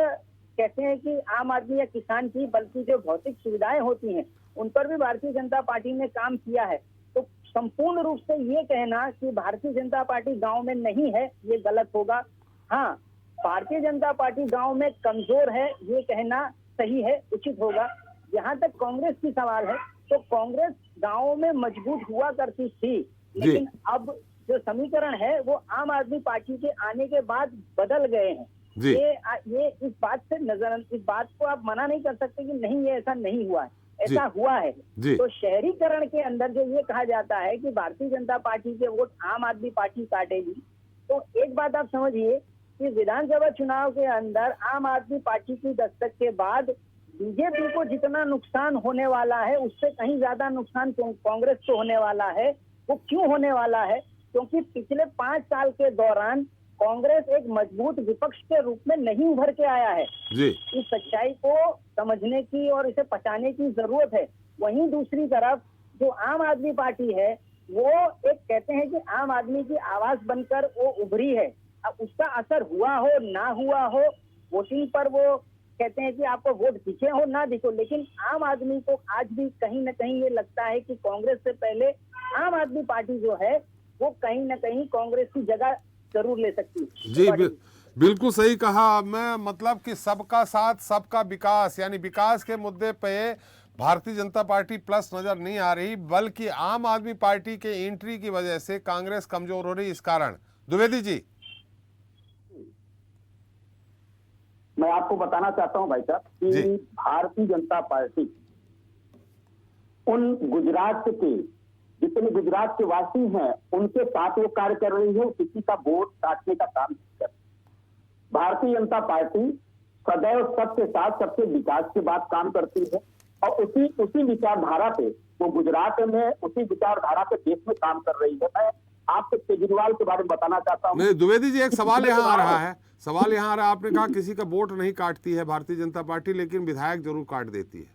कहते हैं कि आम आदमी या किसान की, बल्कि जो भौतिक सुविधाएं होती हैं उन पर भी भारतीय जनता पार्टी ने काम किया है। तो संपूर्ण रूप से ये कहना कि भारतीय जनता पार्टी गांव में नहीं है, ये गलत होगा। हाँ, भारतीय जनता पार्टी गांव में कमजोर है, ये कहना सही है, उचित होगा। जहां तक कांग्रेस की सवाल है, तो कांग्रेस गांव में मजबूत हुआ करती थी, लेकिन अब जो समीकरण है वो आम आदमी पार्टी के आने के बाद बदल गए हैं। ये इस बात को आप मना नहीं कर सकते कि नहीं, ये ऐसा नहीं हुआ है, ऐसा हुआ है। तो शहरीकरण के अंदर जो ये कहा जाता है कि भारतीय जनता पार्टी के वोट आम आदमी पार्टी काटेगी, तो एक बात आप समझिए कि विधानसभा चुनाव के अंदर आम आदमी पार्टी की दस्तक के बाद बीजेपी को जितना नुकसान होने वाला है उससे कहीं ज्यादा नुकसान कांग्रेस को होने वाला है। वो क्यों होने वाला है? क्योंकि पिछले 5 साल के दौरान कांग्रेस एक मजबूत विपक्ष के रूप में नहीं उभर के आया है। इस सच्चाई को समझने की और इसे पहचानने की जरूरत है। वहीं दूसरी तरफ जो आम आदमी पार्टी है वो एक कहते हैं कि आम आदमी की आवाज बनकर वो उभरी है। अब उसका असर हुआ हो ना हुआ हो, वोटिंग पर वो कहते हैं कि आपको वोट दिखे हो ना दिखे, लेकिन आम आदमी को आज भी कहीं न कहीं ये लगता है कि कांग्रेस से पहले आम आदमी पार्टी जो है वो कहीं न कहीं कांग्रेस की जगह जरूर ले सकती है। जी बिल्कुल सही कहा। मैं मतलब कि सबका साथ सबका विकास, यानी विकास के मुद्दे पे भारतीय जनता पार्टी प्लस नजर नहीं आ रही, बल्कि आम आदमी पार्टी के एंट्री की वजह से कांग्रेस कमजोर हो रही। इस कारण द्विवेदी जी, मैं आपको बताना चाहता हूं भाई साहब कि भारतीय जनता पार्टी उन गुजरात के जितने गुजरात के वासी हैं उनके साथ वो कार्य कर रही है, किसी का वोट काटने का काम नहीं कर। भारतीय जनता पार्टी सदैव सबके साथ सबके विकास के बाद काम करती है और उसी विचारधारा पे वो गुजरात में उसी विचारधारा पे देश में काम कर रही है। मैं आपको केजरीवाल के बारे में बताना चाहता हूँ। द्विवेदी जी, एक सवाल यहाँ आ रहा है, आपने कहा किसी का वोट नहीं काटती है भारतीय जनता पार्टी, लेकिन विधायक जरूर काट देती है।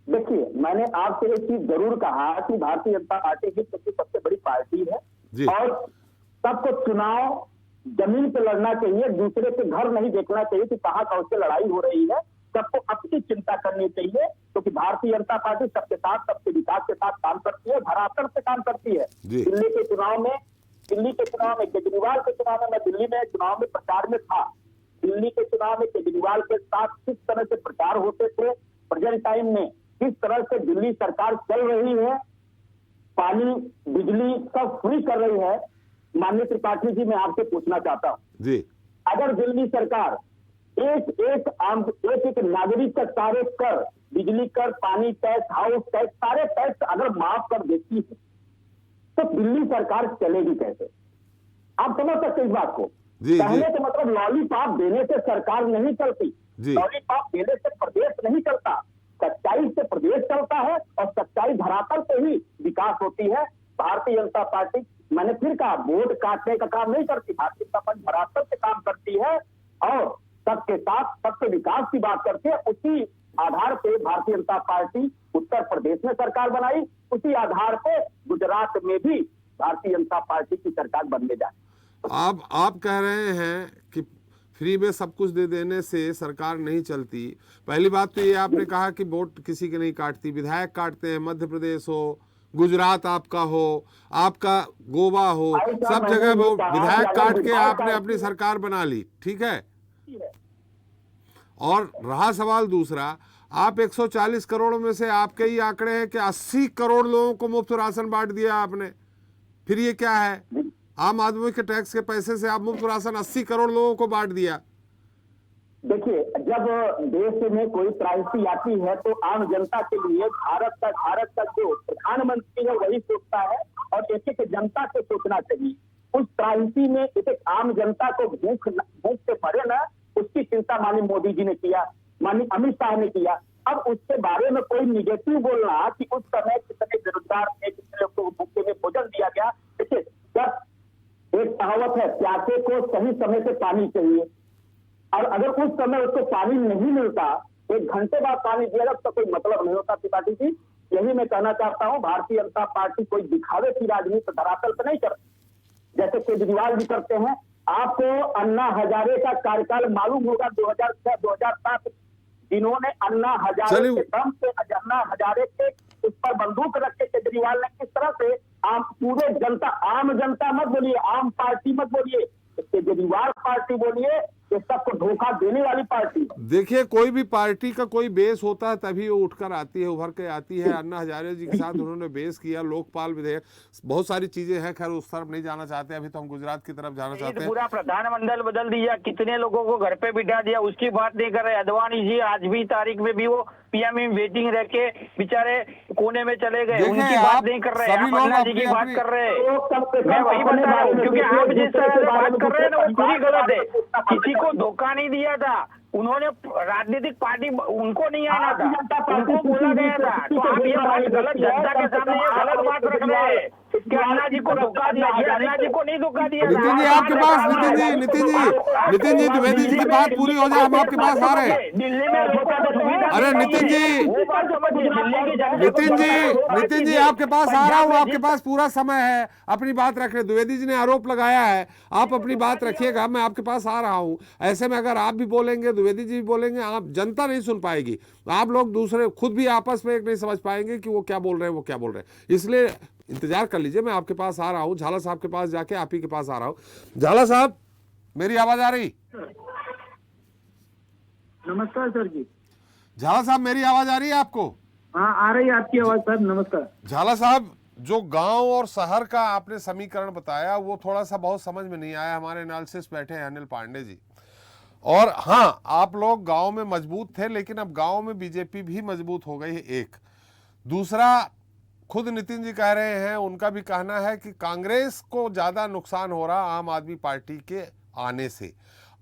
देखिए, मैंने आपसे एक चीज जरूर कहा कि भारतीय जनता पार्टी की सबसे बड़ी पार्टी है और सबको चुनाव जमीन पे लड़ना चाहिए, दूसरे के घर नहीं देखना चाहिए कि कहाँ कौन से लड़ाई हो रही है। सबको अपनी चिंता करनी चाहिए, क्योंकि भारतीय जनता पार्टी सबके साथ सबके विकास के साथ काम करती है, धरातल से काम करती है। दिल्ली के चुनाव में केजरीवाल के चुनाव में, मैं दिल्ली में चुनाव में प्रचार में था। दिल्ली के चुनाव में केजरीवाल के साथ किस तरह से प्रचार होते थे, प्रेजेंट टाइम में किस तरह से दिल्ली सरकार चल रही है, पानी बिजली सब फ्री कर रही है। माननीय त्रिपाठी जी, मैं आपसे पूछना चाहता हूँ, अगर दिल्ली सरकार एक नागरिक का सारे कर, बिजली कर, पानी टैक्स, हाउस टैक्स, सारे टैक्स अगर माफ कर देती है तो दिल्ली सरकार चलेगी कैसे? आप समझ सकते इस बात को। कहने का मतलब लॉलीपॉप देने से सरकार नहीं चलती, लॉलीपॉप देने से प्रदेश नहीं चलता, सच्चाई से प्रदेश चलता है और सच्चाई धरातल पे ही विकास होती है। भारतीय जनता पार्टी, मैंने फिर कहा, वोट काटने का काम नहीं करती, भारतीय जनता पार्टी धरातल से काम करती है और सबके साथ सबके विकास की बात करती है। उसी आधार पे भारतीय जनता पार्टी उत्तर प्रदेश में सरकार बनाई, उसी आधार पे गुजरात में भी भारतीय जनता पार्टी की सरकार बनने जाए। आप कह रहे हैं कि फ्री में सब कुछ दे देने से सरकार नहीं चलती। पहली बात तो ये आपने कहा कि वोट किसी के नहीं काटती, विधायक काटते हैं। मध्य प्रदेश हो, गुजरात आपका हो, आपका गोवा हो, सब जगह वो विधायक काट के आपने अपनी सरकार बना ली, ठीक है। और रहा सवाल दूसरा, आप 140 करोड़ में से आपके ही आंकड़े हैं कि 80 करोड़ लोगों को मुफ्त राशन बांट दिया आपने। फिर ये क्या है? आम आदमी के टैक्स के पैसे से आप मुफ्त राशन 80 करोड़ लोगों को बांट दिया। देखिए, जब देश में कोई क्रांति आती है तो आम जनता के लिए भारत का जो प्रधानमंत्री है वही सोचता है और एक एक जनता को सोचना चाहिए। उस क्रांति में एक आम जनता को भूख से मरे ना, उसकी चिंता माननीय मोदी जी ने किया, माननीय अमित शाह ने किया। अब उसके बारे में कोई निगेटिव बोलना कि उस समय कितने बेरोजगार थे, कितने लोग को भूखे में भोजन दिया गया। देखिए, जब एक कहावत है, प्यासे को सही समय से पानी चाहिए, और अगर उस समय उसको पानी नहीं मिलता, 1 घंटे बाद पानी दिया जाता तो कोई मतलब नहीं होता। त्रिपाठी जी, यही मैं कहना चाहता हूँ, भारतीय जनता पार्टी कोई दिखावे की राजनीति धरातल पर नहीं करती, जैसे केजरीवाल जी करते हैं। आपको अन्ना हजारे का कार्यकाल मालूम होगा, 2006-2007, जिन्होंने अन्ना हजारे के दम से, अन्ना हजारे के उस पर बंदूक रख के केजरीवाल ने किस तरह से पूरे जनता, आम जनता मत बोलिए, आम पार्टी मत बोलिए, केजरीवाल पार्टी बोलिए, ये सबको धोखा देने वाली पार्टी। देखिए, कोई भी पार्टी का कोई बेस होता है तभी वो उठकर आती है, उभर के आती है। अन्ना हजारे जी के साथ उन्होंने बेस किया, लोकपाल विधेयक, बहुत सारी चीजें हैं। खैर उस तरफ नहीं जाना चाहते, अभी तो हम गुजरात की तरफ जाना चाहते हैं। पूरा प्रधानमंडल बदल दिया, कितने लोगों को घर पे बिठा दिया, उसकी बात नहीं कर रहे। अडवाणी जी आज भी तारीख में भी वो पीएम में वेटिंग रह के बेचारे कोने में चले गए, उनकी बात नहीं कर रहे। आप अन्ना जी की बात कर रहे हैं, मैं वही बता रहा हूँ, क्योंकि आप जिस तरह से बात कर रहे हैं ना, वो पूरी गलत है। किसी को धोखा नहीं दिया था उन्होंने, राजनीतिक पार्टी उनको नहीं आना था, उनको बोला गया था। तो आप ये बात गलत, जनता के सामने ये गलत बात रख रहे हैं कि अन्ना जी को धोखा दिया। ये अन्ना जी को नहीं धोखा दिया। नितिन जी आपके पास, नितिन जी द्विवेदी जी की बात पूरी हो जाए, हम आपके पास आ रहे हैं। दिल्ली में अरे नितिन जी आपके पास आ रहा हूँ, आपके पास पूरा समय है, अपनी बात रख रहे। द्विवेदी जी ने आरोप लगाया है, आप अपनी बात रखिएगा, मैं आपके पास आ रहा हूँ। ऐसे में अगर आप भी बोलेंगे, द्विवेदी जी भी बोलेंगे, आप जनता नहीं सुन पाएगी, आप लोग दूसरे खुद भी आपस में एक नहीं समझ पाएंगे कि वो क्या बोल रहे हैं, वो क्या बोल रहे हैं। इसलिए इंतजार कर लीजिए, मैं आपके पास आ रहा हूँ, झाला साहब के पास जाके आप ही के पास आ रहा हूँ। झाला साहब, मेरी आवाज आ रही? नमस्कार सर जी। झाला साहब, मेरी आवाज आ रही है आपको? हाँ, आ रही है आपकी आवाज सर, नमस्कार। झाला साहब, जो गांव और शहर का आपने समीकरण बताया वो थोड़ा सा बहुत समझ में नहीं आया। हमारे एनालिसिस बैठे हैं अनिल पांडे जी, और हाँ, आप लोग गांव में मजबूत थे, लेकिन अब गांव में बीजेपी भी मजबूत हो गई है। एक दूसरा, खुद नितिन जी कह रहे हैं, उनका भी कहना है कि कांग्रेस को ज्यादा नुकसान हो रहा आम आदमी पार्टी के आने से।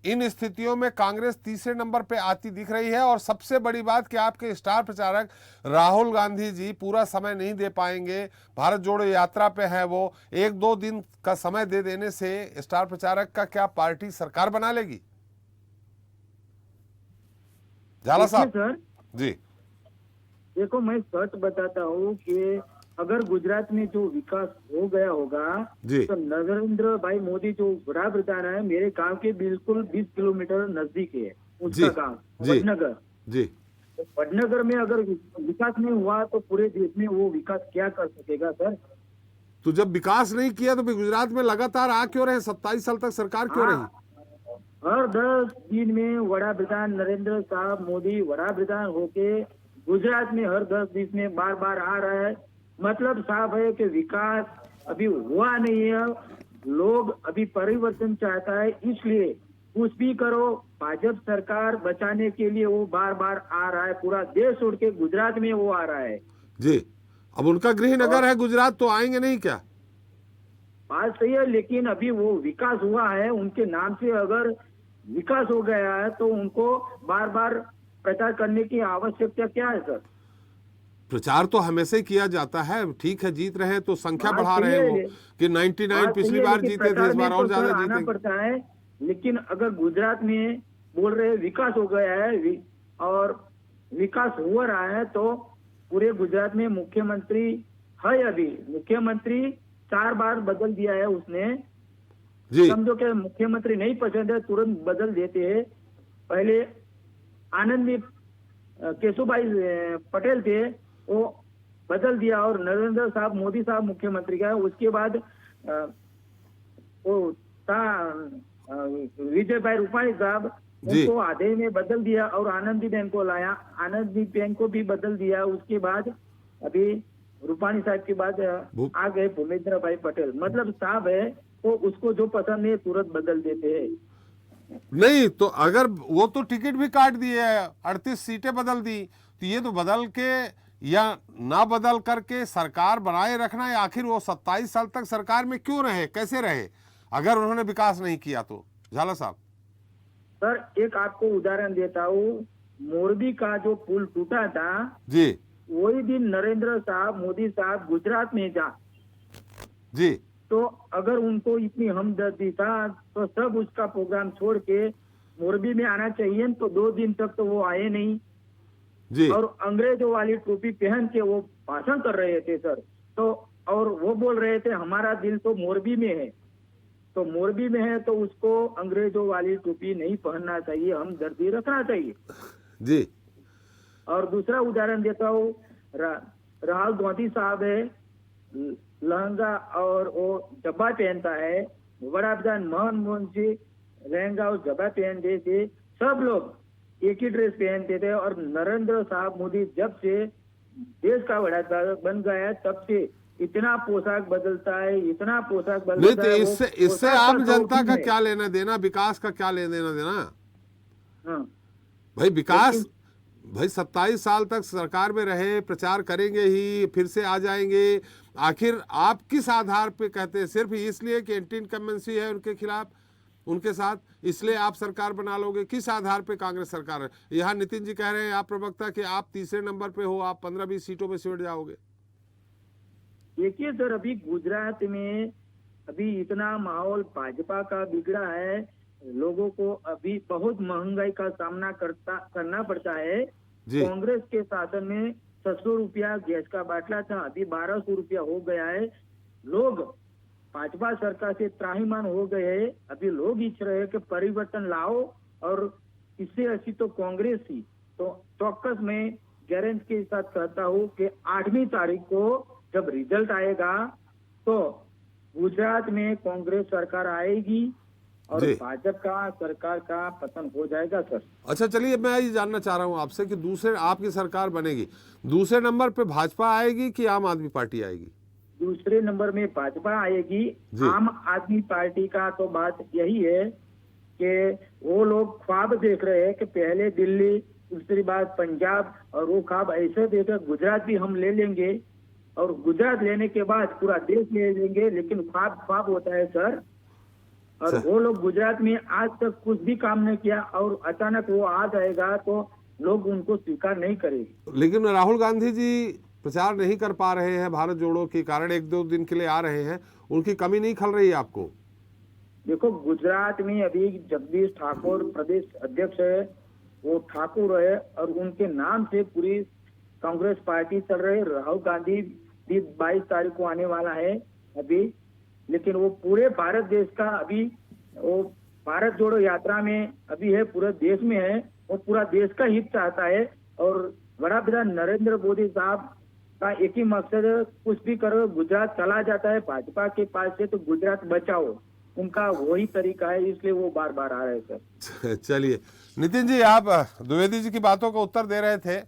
इन स्थितियों में कांग्रेस तीसरे नंबर पे आती दिख रही है। और सबसे बड़ी बात कि आपके स्टार प्रचारक राहुल गांधी जी पूरा समय नहीं दे पाएंगे, भारत जोड़ो यात्रा पे है वो। 1-2 दिन का समय दे देने से स्टार प्रचारक का क्या पार्टी सरकार बना लेगी? झाला साहब सर जी, देखो, मैं सच बताता हूँ कि अगर गुजरात में जो विकास हो गया होगा जी, तो नरेंद्र भाई मोदी जो बड़ा प्रधान है, मेरे गांव के बिल्कुल 20 किलोमीटर नजदीक है उसका गांव, वडनगर जी। तो वडनगर में अगर विकास नहीं हुआ तो पूरे देश में वो विकास क्या कर सकेगा सर? तो जब विकास नहीं किया तो फिर गुजरात में लगातार आ क्यों रहे? 27 साल तक सरकार क्यों रही? हर 10 दिन में वड़ा प्रधान नरेंद्र साहब मोदी वड़ा प्रधान होके गुजरात में हर 10 दिन में बार बार आ रहा है। मतलब साफ है कि विकास अभी हुआ नहीं है। लोग अभी परिवर्तन चाहता है, इसलिए कुछ भी करो, भाजपा सरकार बचाने के लिए वो बार बार आ रहा है। पूरा देश छोड़ के गुजरात में वो आ रहा है जी। अब उनका गृह नगर है गुजरात, तो आएंगे नहीं क्या? बात सही है, लेकिन अभी वो विकास हुआ है, उनके नाम से अगर विकास हो गया है तो उनको बार बार प्रचार करने की आवश्यकता क्या है सर? प्रचार तो हमेशा ही किया जाता है। ठीक है, जीत रहे हैं तो संख्या बढ़ा रहे हैं वो कि 99 पिछली बार जीते थे, इस बार और ज्यादा जीतेंगे पड़ता है। लेकिन अगर गुजरात में बोल रहे विकास हो गया है और विकास हो रहा है, तो पूरे गुजरात में मुख्यमंत्री है, अभी मुख्यमंत्री 4 बार बदल दिया है उसने जी। समझो कि मुख्यमंत्री नहीं पसंद है तुरंत बदल देते हैं। पहले आनंदी केशुभाई पटेल थे, वो बदल दिया और नरेंद्र साहब मोदी साहब मुख्यमंत्री का। उसके बाद वो था विजय भाई रूपाणी साहब, उनको आधे में बदल दिया और आनंदीबेन को लाया, आनंदीबेन को भी बदल दिया। उसके बाद अभी रूपाणी साहब के बाद आ गए भूपेंद्र भाई पटेल। मतलब साहब है तो उसको जो पसंद है तुरंत बदल देते हैं। नहीं तो अगर वो तो टिकट भी काट दिए, 38 सीटें बदल दी, तो ये तो बदल के या ना बदल करके सरकार बनाए रखना है। आखिर वो 27 साल तक सरकार में क्यों रहे, कैसे रहे? अगर उन्होंने विकास नहीं किया तो। झाला साहब। सर एक आपको उदाहरण देता हूँ, मोरबी का जो पुल टूटा था जी वही दिन नरेंद्र साहब मोदी साहब गुजरात में जा, जी तो अगर उनको इतनी हमदर्दी था तो सब उसका प्रोग्राम छोड़ के मोरबी में आना चाहिए। तो 2 दिन तक तो वो आए नहीं जी और अंग्रेजों वाली टोपी पहन के वो भाषण कर रहे थे सर। तो और वो बोल रहे थे हमारा दिल तो मोरबी में है, तो मोरबी में है तो उसको अंग्रेजों वाली टोपी नहीं पहनना चाहिए, हमदर्दी रखना चाहिए। जी। और दूसरा उदाहरण देता हूँ, राहुल गांधी साहब है, लहंगा और वो जब्बा पहनता है, वड़ा प्रधान मनमोहन सिंह लहंगा और जब्बा पहनते थे, सब लोग एक ही ड्रेस पहनते थे। और नरेंद्र साहब मोदी जब से देश का वड़ा प्रधान बन गया तब से इतना पोशाक बदलता है, इतना पोशाक नहीं बदलता तो है। इससे आम जनता का क्या लेना देना, विकास का क्या लेना देना। हाँ भाई विकास, भाई 27 साल तक सरकार में रहे, प्रचार करेंगे ही, फिर से आ जाएंगे। आखिर आप किस आधार पे कहते हैं? सिर्फ इसलिए कि एंटी इनकम्बेंसी है उनके खिलाफ, उनके साथ, इसलिए आप सरकार बना लोगे? किस आधार पे कांग्रेस सरकार है? यहाँ नितिन जी कह रहे हैं, आप प्रवक्ता, कि आप तीसरे नंबर पे हो, आप 15-20 सीटों में सिमट जाओगे। देखिए सर, अभी गुजरात में अभी इतना माहौल भाजपा का बिगड़ा है, लोगों को अभी बहुत महंगाई का सामना करना पड़ता है। कांग्रेस के शासन में 600 रुपया गैस का बाटला था, अभी 1200 रुपया हो गया है। लोग भाजपा सरकार से त्राहिमाम हो गए हैं। अभी लोग इच्छ रहे हैं कि परिवर्तन लाओ, और इससे अच्छी तो कांग्रेस ही। तो चौक्कस मैं गारंटी के साथ कहता हूँ कि 8वीं तारीख को जब रिजल्ट आएगा तो गुजरात में कांग्रेस सरकार आएगी और भाजपा सरकार का पतन हो जाएगा सर। अच्छा चलिए, मैं ये जानना चाह रहा हूँ आपसे कि दूसरे आपकी सरकार बनेगी, दूसरे नंबर पे भाजपा आएगी कि आम आदमी पार्टी आएगी? दूसरे नंबर में भाजपा आएगी। आम आदमी पार्टी का तो बात यही है कि वो लोग ख्वाब देख रहे हैं कि पहले दिल्ली, दूसरी बात पंजाब, और वो ख्वाब ऐसे देकर गुजरात भी हम ले लेंगे, और गुजरात लेने के बाद पूरा देश ले लेंगे। लेकिन ख्वाब होता है सर, और वो लोग गुजरात में आज तक कुछ भी काम नहीं किया, और अचानक वो आ जाएगा तो लोग उनको स्वीकार नहीं करेंगे। लेकिन राहुल गांधी जी प्रचार नहीं कर पा रहे हैं भारत जोड़ो के कारण, 1-2 दिन के लिए आ रहे हैं, उनकी कमी नहीं खल रही है आपको? देखो, गुजरात में अभी जगदीश ठाकुर प्रदेश अध्यक्ष है, वो ठाकुर है, और उनके नाम से पूरी कांग्रेस पार्टी चल रही है। राहुल गांधी भी 22 तारीख को आने वाला है अभी, लेकिन वो पूरे भारत देश का अभी वो भारत जोड़ो यात्रा में अभी है, पूरे देश में है, वो पूरा देश का हित चाहता है। और बड़ा प्रधान नरेंद्र मोदी साहब का एक ही मकसद है, कुछ भी करो गुजरात चला जाता है भाजपा के पास से तो गुजरात बचाओ, उनका वही तरीका है, इसलिए वो बार बार आ रहे हैं सर। चलिए नितिन जी, आप द्विवेदी जी की बातों का उत्तर दे रहे थे।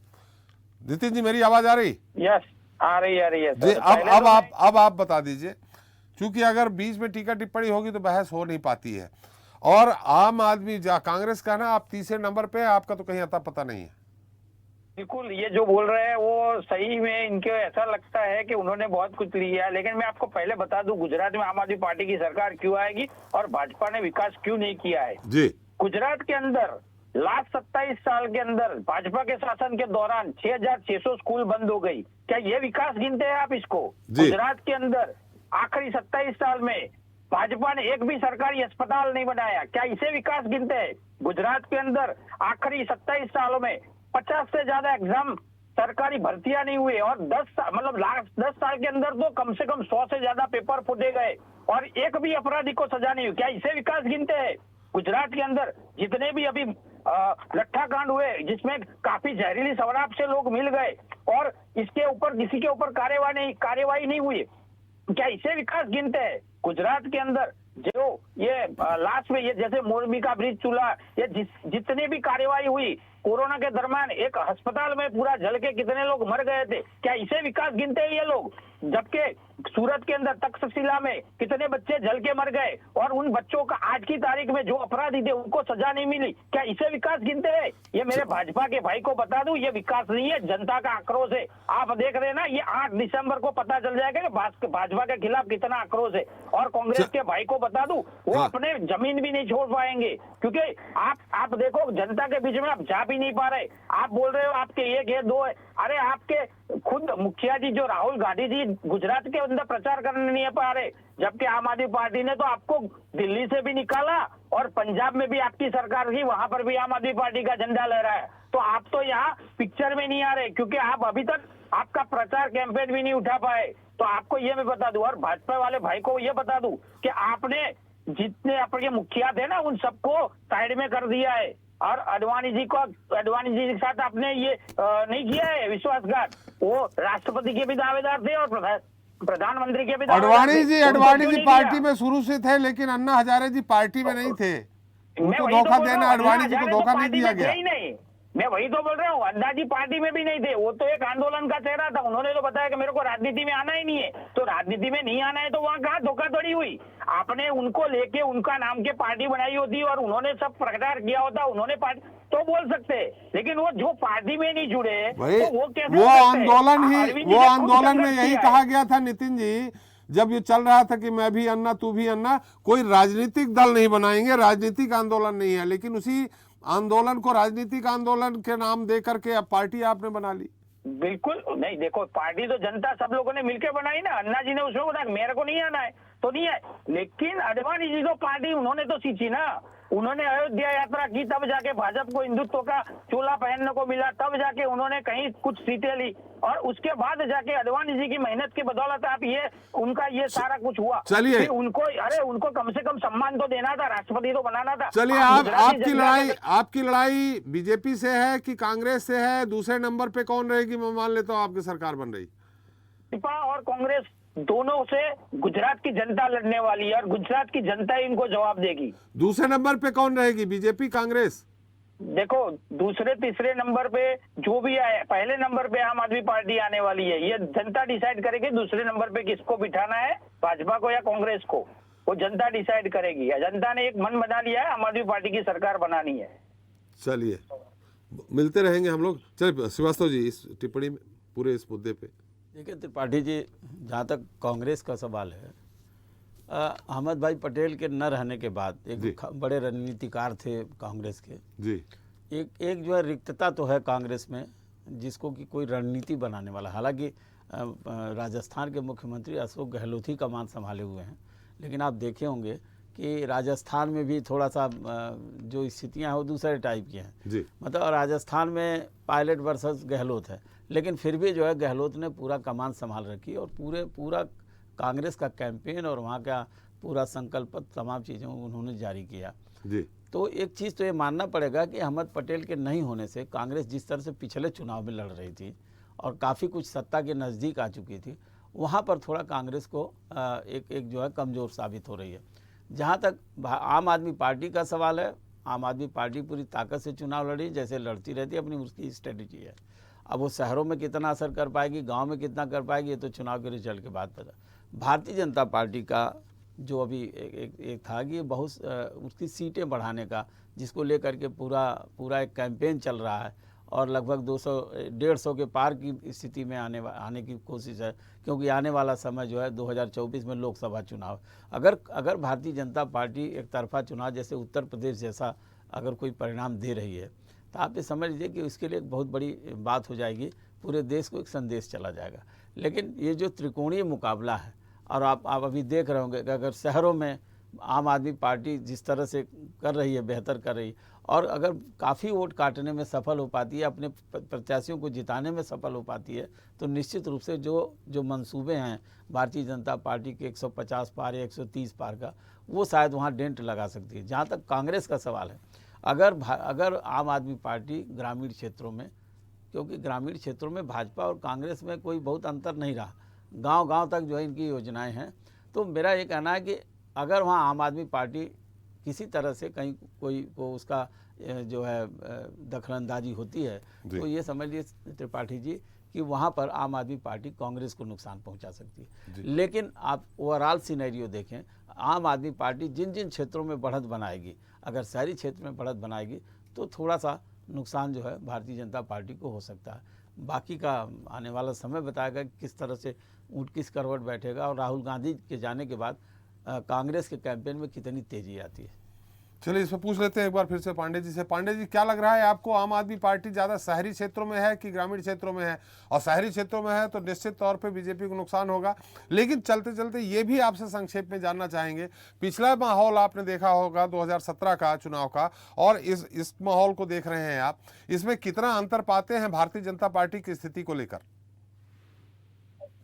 नितिन जी, मेरी आवाज आ रही? यस, आ रही है जी। अब आप बता दीजिए, क्योंकि अगर बीच में टीका टिप्पणी होगी तो बहस हो नहीं पाती है। और आम आदमी कांग्रेस का ना, आप तीसरे नंबर पे, आपका तो कहीं अता पता नहीं है। बिल्कुल, ये जो बोल रहे हैं वो सही में इनके ऐसा लगता है कि उन्होंने बहुत कुछ लिया है। लेकिन मैं आपको पहले बता दूं, गुजरात में आम आदमी पार्टी की सरकार क्यों आएगी और भाजपा ने विकास क्यों नहीं किया है। जी। गुजरात के अंदर लास्ट 27 साल के अंदर भाजपा के शासन के दौरान 6600 स्कूल बंद हो गई। क्या ये विकास गिनते हैं आप इसको? गुजरात के अंदर आखिरी 27 साल में भाजपा ने एक भी सरकारी अस्पताल नहीं बनाया, क्या इसे विकास गिनते हैं? गुजरात के अंदर आखिरी 27 सालों में 50 से ज्यादा एग्जाम सरकारी भर्तियां नहीं हुई, और 10 साल के अंदर तो कम से कम 100 से ज्यादा पेपर फूटे गए, और एक भी अपराधी को सजा नहीं हुई। क्या इसे विकास गिनते हैं? गुजरात के अंदर जितने भी अभी लट्ठा कांड हुए, जिसमें काफी जहरीली शराब से लोग मिल गए, और इसके ऊपर किसी के ऊपर कार्यवाही नहीं हुई, क्या इसे विकास गिनते हैं? गुजरात के अंदर जो ये लास्ट में ये जैसे मोरबी का ब्रिज चूल्हा, ये जितनी भी कार्यवाही हुई, कोरोना के दरमियान एक अस्पताल में पूरा जल के कितने लोग मर गए थे, क्या इसे विकास गिनते हैं ये लोग? जबकि सूरत के अंदर तक्षशिला में कितने बच्चे जल के मर गए और उन बच्चों का आज की तारीख में जो अपराधी थे उनको सजा नहीं मिली, क्या इसे विकास गिनते हैं? ये मेरे भाजपा के भाई को बता दूं, ये विकास नहीं है, जनता का आक्रोश है। आप देख रहे हैं ना, ये 8 दिसंबर को पता चल जाएगा कि भाजपा के खिलाफ कितना आक्रोश है। और कांग्रेस के भाई को बता दूं, वो हाँ। अपने जमीन भी नहीं छोड़ पाएंगे, क्योंकि आप देखो जनता के बीच में आप जा भी नहीं पा रहे। आप बोल रहे हो आपके 1 है 2 है, अरे आपके खुद मुखिया जी जो राहुल गांधी जी गुजरात के अंदर प्रचार करने नहीं पा रहे, जबकि आम आदमी पार्टी ने तो आपको दिल्ली से भी निकाला और पंजाब में भी आपकी सरकार थी, वहां पर भी आम आदमी पार्टी का झंडा लहरा है। तो आप तो यहाँ पिक्चर में नहीं आ रहे, क्योंकि आप अभी तक आपका प्रचार कैंपेन भी नहीं उठा पाए। तो आपको ये मैं बता दूं, और भाजपा वाले भाई को ये बता दूं कि आपने जितने आपके मुखिया थे ना उन सबको साइड में कर दिया है, और अडवाणी जी के साथ आपने ये नहीं किया है विश्वासघात। वो राष्ट्रपति के भी दावेदार थे और प्रधानमंत्री के भी दावेदार थे। अडवाणी जी पार्टी में शुरू से थे, लेकिन अन्ना हजारे जी पार्टी में नहीं थे। उनको धोखा देना, अडवाणी जी को धोखा नहीं दिया गया। नहीं, मैं वही तो बोल रहा हूँ, अन्ना जी पार्टी में भी नहीं थे, वो तो एक आंदोलन का चेहरा था। उन्होंने तो बताया कि मेरे को राजनीति में आना ही नहीं है, तो राजनीति में नहीं आना है तो वहाँ कहाँ धोखाधड़ी हुई? आपने उनको लेके उनका नाम के पार्टी बनाई होती और उन्होंने सब प्रचार किया होता, उन्होंने पार्टी तो बोल सकते, लेकिन वो जो पार्टी में नहीं जुड़े तो वो कैसे? वो आंदोलन में यही कहा गया था नितिन जी, जब ये चल रहा था कि मैं भी अन्ना तू भी अन्ना, कोई राजनीतिक दल नहीं बनाएंगे, राजनीतिक आंदोलन नहीं है, लेकिन उसी आंदोलन को राजनीतिक आंदोलन के नाम दे करके अब पार्टी आपने बना ली। बिल्कुल नहीं, देखो पार्टी तो जनता सब लोगों ने मिलकर बनाई ना। अन्ना जी ने उसमें बताया मेरे को नहीं आना है तो नहीं है, लेकिन अडवाणी जी तो पार्टी उन्होंने तो सींची ना, उन्होंने अयोध्या यात्रा की, तब जाके भाजपा को हिंदुत्व का चोला पहनने को मिला, तब जाके उन्होंने कहीं कुछ सीटें ली, और उसके बाद जाके अडवाणी जी की मेहनत की बदौलत आप ये उनका ये सारा कुछ हुआ। चलिए, उनको कम से कम सम्मान तो देना था, राष्ट्रपति तो बनाना था। चलिए, आपकी लड़ाई बीजेपी से है कि कांग्रेस से है? दूसरे नंबर पे कौन रहेगी? मैं मान लेता हूँ आपकी सरकार बन रही। भाजपा और कांग्रेस दोनों से गुजरात की जनता लड़ने वाली है और गुजरात की जनता ही इनको जवाब देगी। दूसरे नंबर पे कौन रहेगी, बीजेपी कांग्रेस? देखो दूसरे तीसरे नंबर पे जो भी आए, पहले नंबर पे आम आदमी पार्टी आने वाली है, ये जनता डिसाइड करेगी दूसरे नंबर पे किसको बिठाना है, भाजपा को या कांग्रेस को, वो जनता डिसाइड करेगी। जनता ने एक मन बना लिया है, आम आदमी पार्टी की सरकार बनानी है। चलिए, मिलते रहेंगे हम लोग। चलिए श्रीवास्तव जी, इस टिप्पणी में पूरे इस मुद्दे पे देखिए त्रिपाठी जी, जहाँ तक कांग्रेस का सवाल है, अहमद भाई पटेल के न रहने के बाद एक बड़े रणनीतिकार थे कांग्रेस के जी, एक जो है रिक्तता तो है कांग्रेस में, जिसको कि कोई रणनीति बनाने वाला। हालांकि राजस्थान के मुख्यमंत्री अशोक गहलोत ही कमान संभाले हुए हैं, लेकिन आप देखे होंगे कि राजस्थान में भी थोड़ा सा जो स्थितियां हैं वो दूसरे टाइप की हैं जी। मतलब राजस्थान में पायलट वर्सेस गहलोत है, लेकिन फिर भी जो है गहलोत ने पूरा कमान संभाल रखी और पूरा कांग्रेस का कैंपेन और वहाँ का पूरा संकल्प तमाम चीज़ें उन्होंने जारी किया जी। तो एक चीज़ तो ये मानना पड़ेगा कि अहमद पटेल के नहीं होने से कांग्रेस जिस तरह से पिछले चुनाव में लड़ रही थी और काफ़ी कुछ सत्ता के नज़दीक आ चुकी थी, वहाँ पर थोड़ा कांग्रेस को एक जो है कमज़ोर साबित हो रही है। जहाँ तक आम आदमी पार्टी का सवाल है, आम आदमी पार्टी पूरी ताकत से चुनाव लड़ी, जैसे लड़ती रहती है, अपनी उसकी स्ट्रेटजी है। अब वो शहरों में कितना असर कर पाएगी, गांव में कितना कर पाएगी, ये तो चुनाव के रिजल्ट के बाद पता। भारतीय जनता पार्टी का जो अभी एक था कि बहुत उसकी सीटें बढ़ाने का, जिसको लेकर के पूरा एक कैंपेन चल रहा है और लगभग 200-150 के पार की स्थिति में आने की कोशिश है, क्योंकि आने वाला समय जो है 2024 में लोकसभा चुनाव। अगर भारतीय जनता पार्टी एक तरफा चुनाव जैसे उत्तर प्रदेश जैसा अगर कोई परिणाम दे रही है, तो आप ये समझ लीजिए कि उसके लिए एक बहुत बड़ी बात हो जाएगी, पूरे देश को एक संदेश चला जाएगा। लेकिन ये जो त्रिकोणीय मुकाबला है, और आप अभी देख रहे होंगे कि अगर शहरों में आम आदमी पार्टी जिस तरह से कर रही है, बेहतर कर रही है, और अगर काफ़ी वोट काटने में सफल हो पाती है, अपने प्रत्याशियों को जिताने में सफल हो पाती है, तो निश्चित रूप से जो मंसूबे हैं भारतीय जनता पार्टी के 150 पार या 130 पार का, वो शायद वहाँ डेंट लगा सकती है। जहाँ तक कांग्रेस का सवाल है, अगर आम आदमी पार्टी ग्रामीण क्षेत्रों में, क्योंकि ग्रामीण क्षेत्रों में भाजपा और कांग्रेस में कोई बहुत अंतर नहीं रहा, गांव-गांव तक जो है इनकी योजनाएं हैं, तो मेरा ये कहना है कि अगर वहाँ आम आदमी पार्टी किसी तरह से कहीं कोई को उसका जो है दखलंदाजी होती है तो ये समझ लिए त्रिपाठी जी कि वहाँ पर आम आदमी पार्टी कांग्रेस को नुकसान पहुँचा सकती है। लेकिन आप ओवरऑल सिनेरियो देखें, आम आदमी पार्टी जिन जिन क्षेत्रों में बढ़त बनाएगी, अगर शहरी क्षेत्र में बढ़त बनाएगी तो थोड़ा सा नुकसान जो है भारतीय जनता पार्टी को हो सकता है। बाकी का आने वाला समय बताएगा कि किस तरह से ऊँट किस करवट बैठेगा और राहुल गांधी के जाने के बाद कांग्रेस के कैंपेन में कितनी तेजी आती है। चलिए इसमें पूछ लेते हैं एक बार फिर से पांडे जी से। पांडे जी, क्या लग रहा है आपको, आम आदमी पार्टी ज़्यादा शहरी क्षेत्रों में है कि ग्रामीण क्षेत्रों में है? और शहरी क्षेत्रों में है तो निश्चित तौर पे बीजेपी को नुकसान होगा, लेकिन चलते चलते ये भी आपसे संक्षेप में जानना चाहेंगे, पिछला माहौल आपने देखा होगा 2017 का चुनाव का, और इस माहौल को देख रहे हैं आप, इसमें कितना अंतर पाते हैं भारतीय जनता पार्टी की स्थिति को लेकर?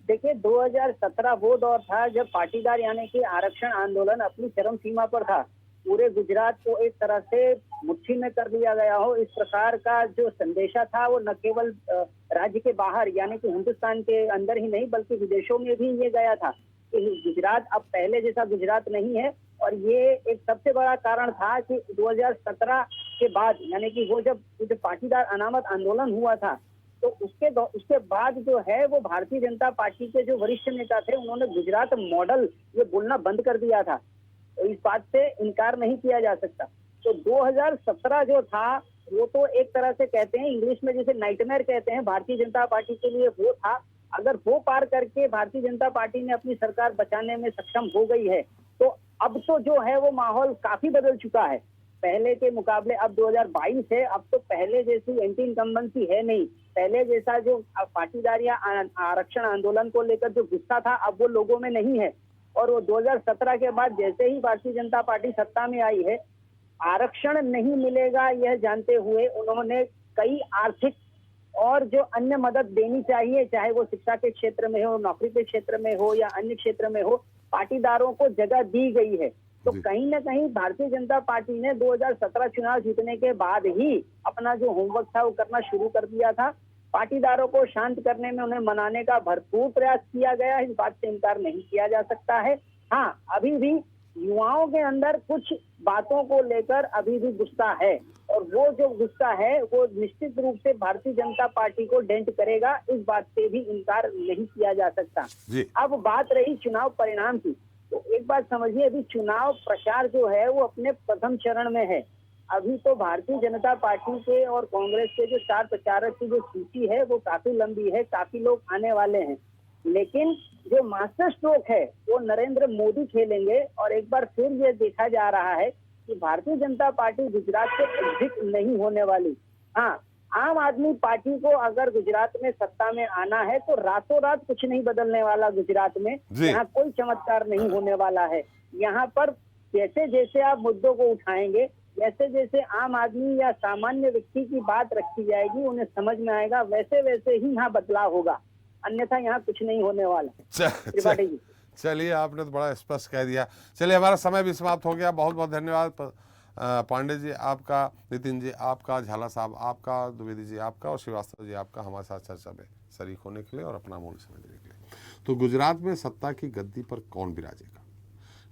देखिए 2017 वो दौर था जब पाटीदार यानी कि आरक्षण आंदोलन अपनी चरम सीमा पर था। पूरे गुजरात को एक तरह से मुट्ठी में कर लिया गया हो, इस प्रकार का जो संदेशा था वो न केवल राज्य के बाहर यानी कि हिंदुस्तान के अंदर ही नहीं बल्कि विदेशों में भी ये गया था कि गुजरात अब पहले जैसा गुजरात नहीं है। और ये एक सबसे बड़ा कारण था कि 2017 के बाद यानी कि वो जब पाटीदार अनामत आंदोलन हुआ था तो उसके बाद जो है वो भारतीय जनता पार्टी के जो वरिष्ठ नेता थे उन्होंने गुजरात मॉडल ये बोलना बंद कर दिया था। तो इस बात से इनकार नहीं किया जा सकता। तो 2017 जो था वो तो एक तरह से कहते हैं इंग्लिश में जैसे नाइटमेयर कहते हैं भारतीय जनता पार्टी के लिए वो था। अगर वो पार करके भारतीय जनता पार्टी ने अपनी सरकार बचाने में सक्षम हो गई है तो अब तो जो है वो माहौल काफी बदल चुका है पहले के मुकाबले। अब 2022 है, अब तो पहले जैसी एंटी इनकम्बेंसी है नहीं। पहले जैसा जो पाटीदार या आरक्षण आंदोलन को लेकर जो गुस्सा था अब वो लोगों में नहीं है। और वो 2017 के बाद जैसे ही भारतीय जनता पार्टी सत्ता में आई है, आरक्षण नहीं मिलेगा यह जानते हुए उन्होंने कई आर्थिक और जो अन्य मदद देनी चाहिए, चाहे वो शिक्षा के क्षेत्र में हो, नौकरी के क्षेत्र में हो या अन्य क्षेत्र में हो, पाटीदारों को जगह दी गई है। तो कहीं ना कहीं भारतीय जनता पार्टी ने 2017 चुनाव जीतने के बाद ही अपना जो होमवर्क था वो करना शुरू कर दिया था। पाटीदारों को शांत करने में उन्हें मनाने का भरपूर प्रयास किया गया, इस बात से इनकार नहीं किया जा सकता है। हाँ, अभी भी युवाओं के अंदर कुछ बातों को लेकर अभी भी गुस्सा है और वो जो गुस्सा है वो निश्चित रूप से भारतीय जनता पार्टी को डेंट करेगा, इस बात से भी इनकार नहीं किया जा सकता। अब बात रही चुनाव परिणाम की, तो एक बात समझिए, अभी चुनाव प्रचार जो है वो अपने प्रथम चरण में है। अभी तो भारतीय जनता पार्टी के और कांग्रेस के जो स्टार प्रचारक की जो सूची है वो काफी लंबी है, काफी लोग आने वाले हैं। लेकिन जो मास्टर स्ट्रोक है वो नरेंद्र मोदी खेलेंगे और एक बार फिर ये देखा जा रहा है कि भारतीय जनता पार्टी गुजरात से एग्जिट नहीं होने वाली। हाँ, आम आदमी पार्टी को अगर गुजरात में सत्ता में आना है तो रातों रात कुछ नहीं बदलने वाला गुजरात में। यहाँ कोई चमत्कार नहीं होने वाला है। यहाँ पर जैसे जैसे आप मुद्दों को उठाएंगे, जैसे जैसे आम आदमी या सामान्य व्यक्ति की बात रखी जाएगी, उन्हें समझ में आएगा, वैसे वैसे ही यहाँ बदलाव होगा, अन्यथा यहाँ कुछ नहीं होने वाला। त्रिपाठी जी, चलिए आपने तो बड़ा स्पष्ट कह दिया। चलिए हमारा समय भी समाप्त हो गया। बहुत बहुत धन्यवाद पांडे जी आपका, नितिन जी आपका, झाला साहब आपका, द्विवेदी जी आपका और श्रीवास्तव जी आपका हमारे साथ चर्चा में शरीक होने के लिए और अपना मूल्य समय देने के लिए। तो गुजरात में सत्ता की गद्दी पर कौन विराजेगा,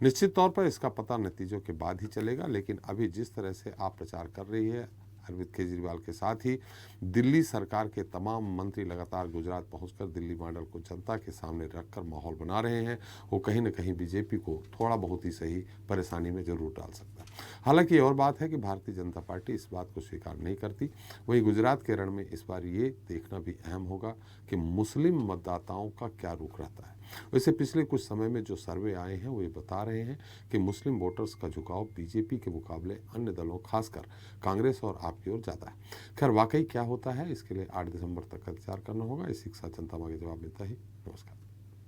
निश्चित तौर पर इसका पता नतीजों के बाद ही चलेगा। लेकिन अभी जिस तरह से आप प्रचार कर रही है अरविंद केजरीवाल के साथ ही दिल्ली सरकार के तमाम मंत्री लगातार गुजरात पहुंचकर दिल्ली मॉडल को जनता के सामने रखकर माहौल बना रहे हैं, वो कहीं न कहीं बीजेपी को थोड़ा बहुत ही सही परेशानी में जरूर डाल सकता है। हालांकि और बात है कि भारतीय जनता पार्टी इस बात को स्वीकार नहीं करती। वहीं गुजरात के रण में इस बार ये देखना भी अहम होगा कि मुस्लिम मतदाताओं का क्या रुख रहता है। वैसे पिछले कुछ समय में जो सर्वे आए हैं वो ये बता रहे हैं कि मुस्लिम वोटर्स का झुकाव बीजेपी के मुकाबले अन्य दलों खासकर कांग्रेस और आप की ओर ज़्यादा है। खैर वाकई क्या होता है इसके लिए 8 दिसंबर तक का इंतजार करना होगा। इसी के साथ जनता मांगे जवाब मिलता ही। नमस्कार।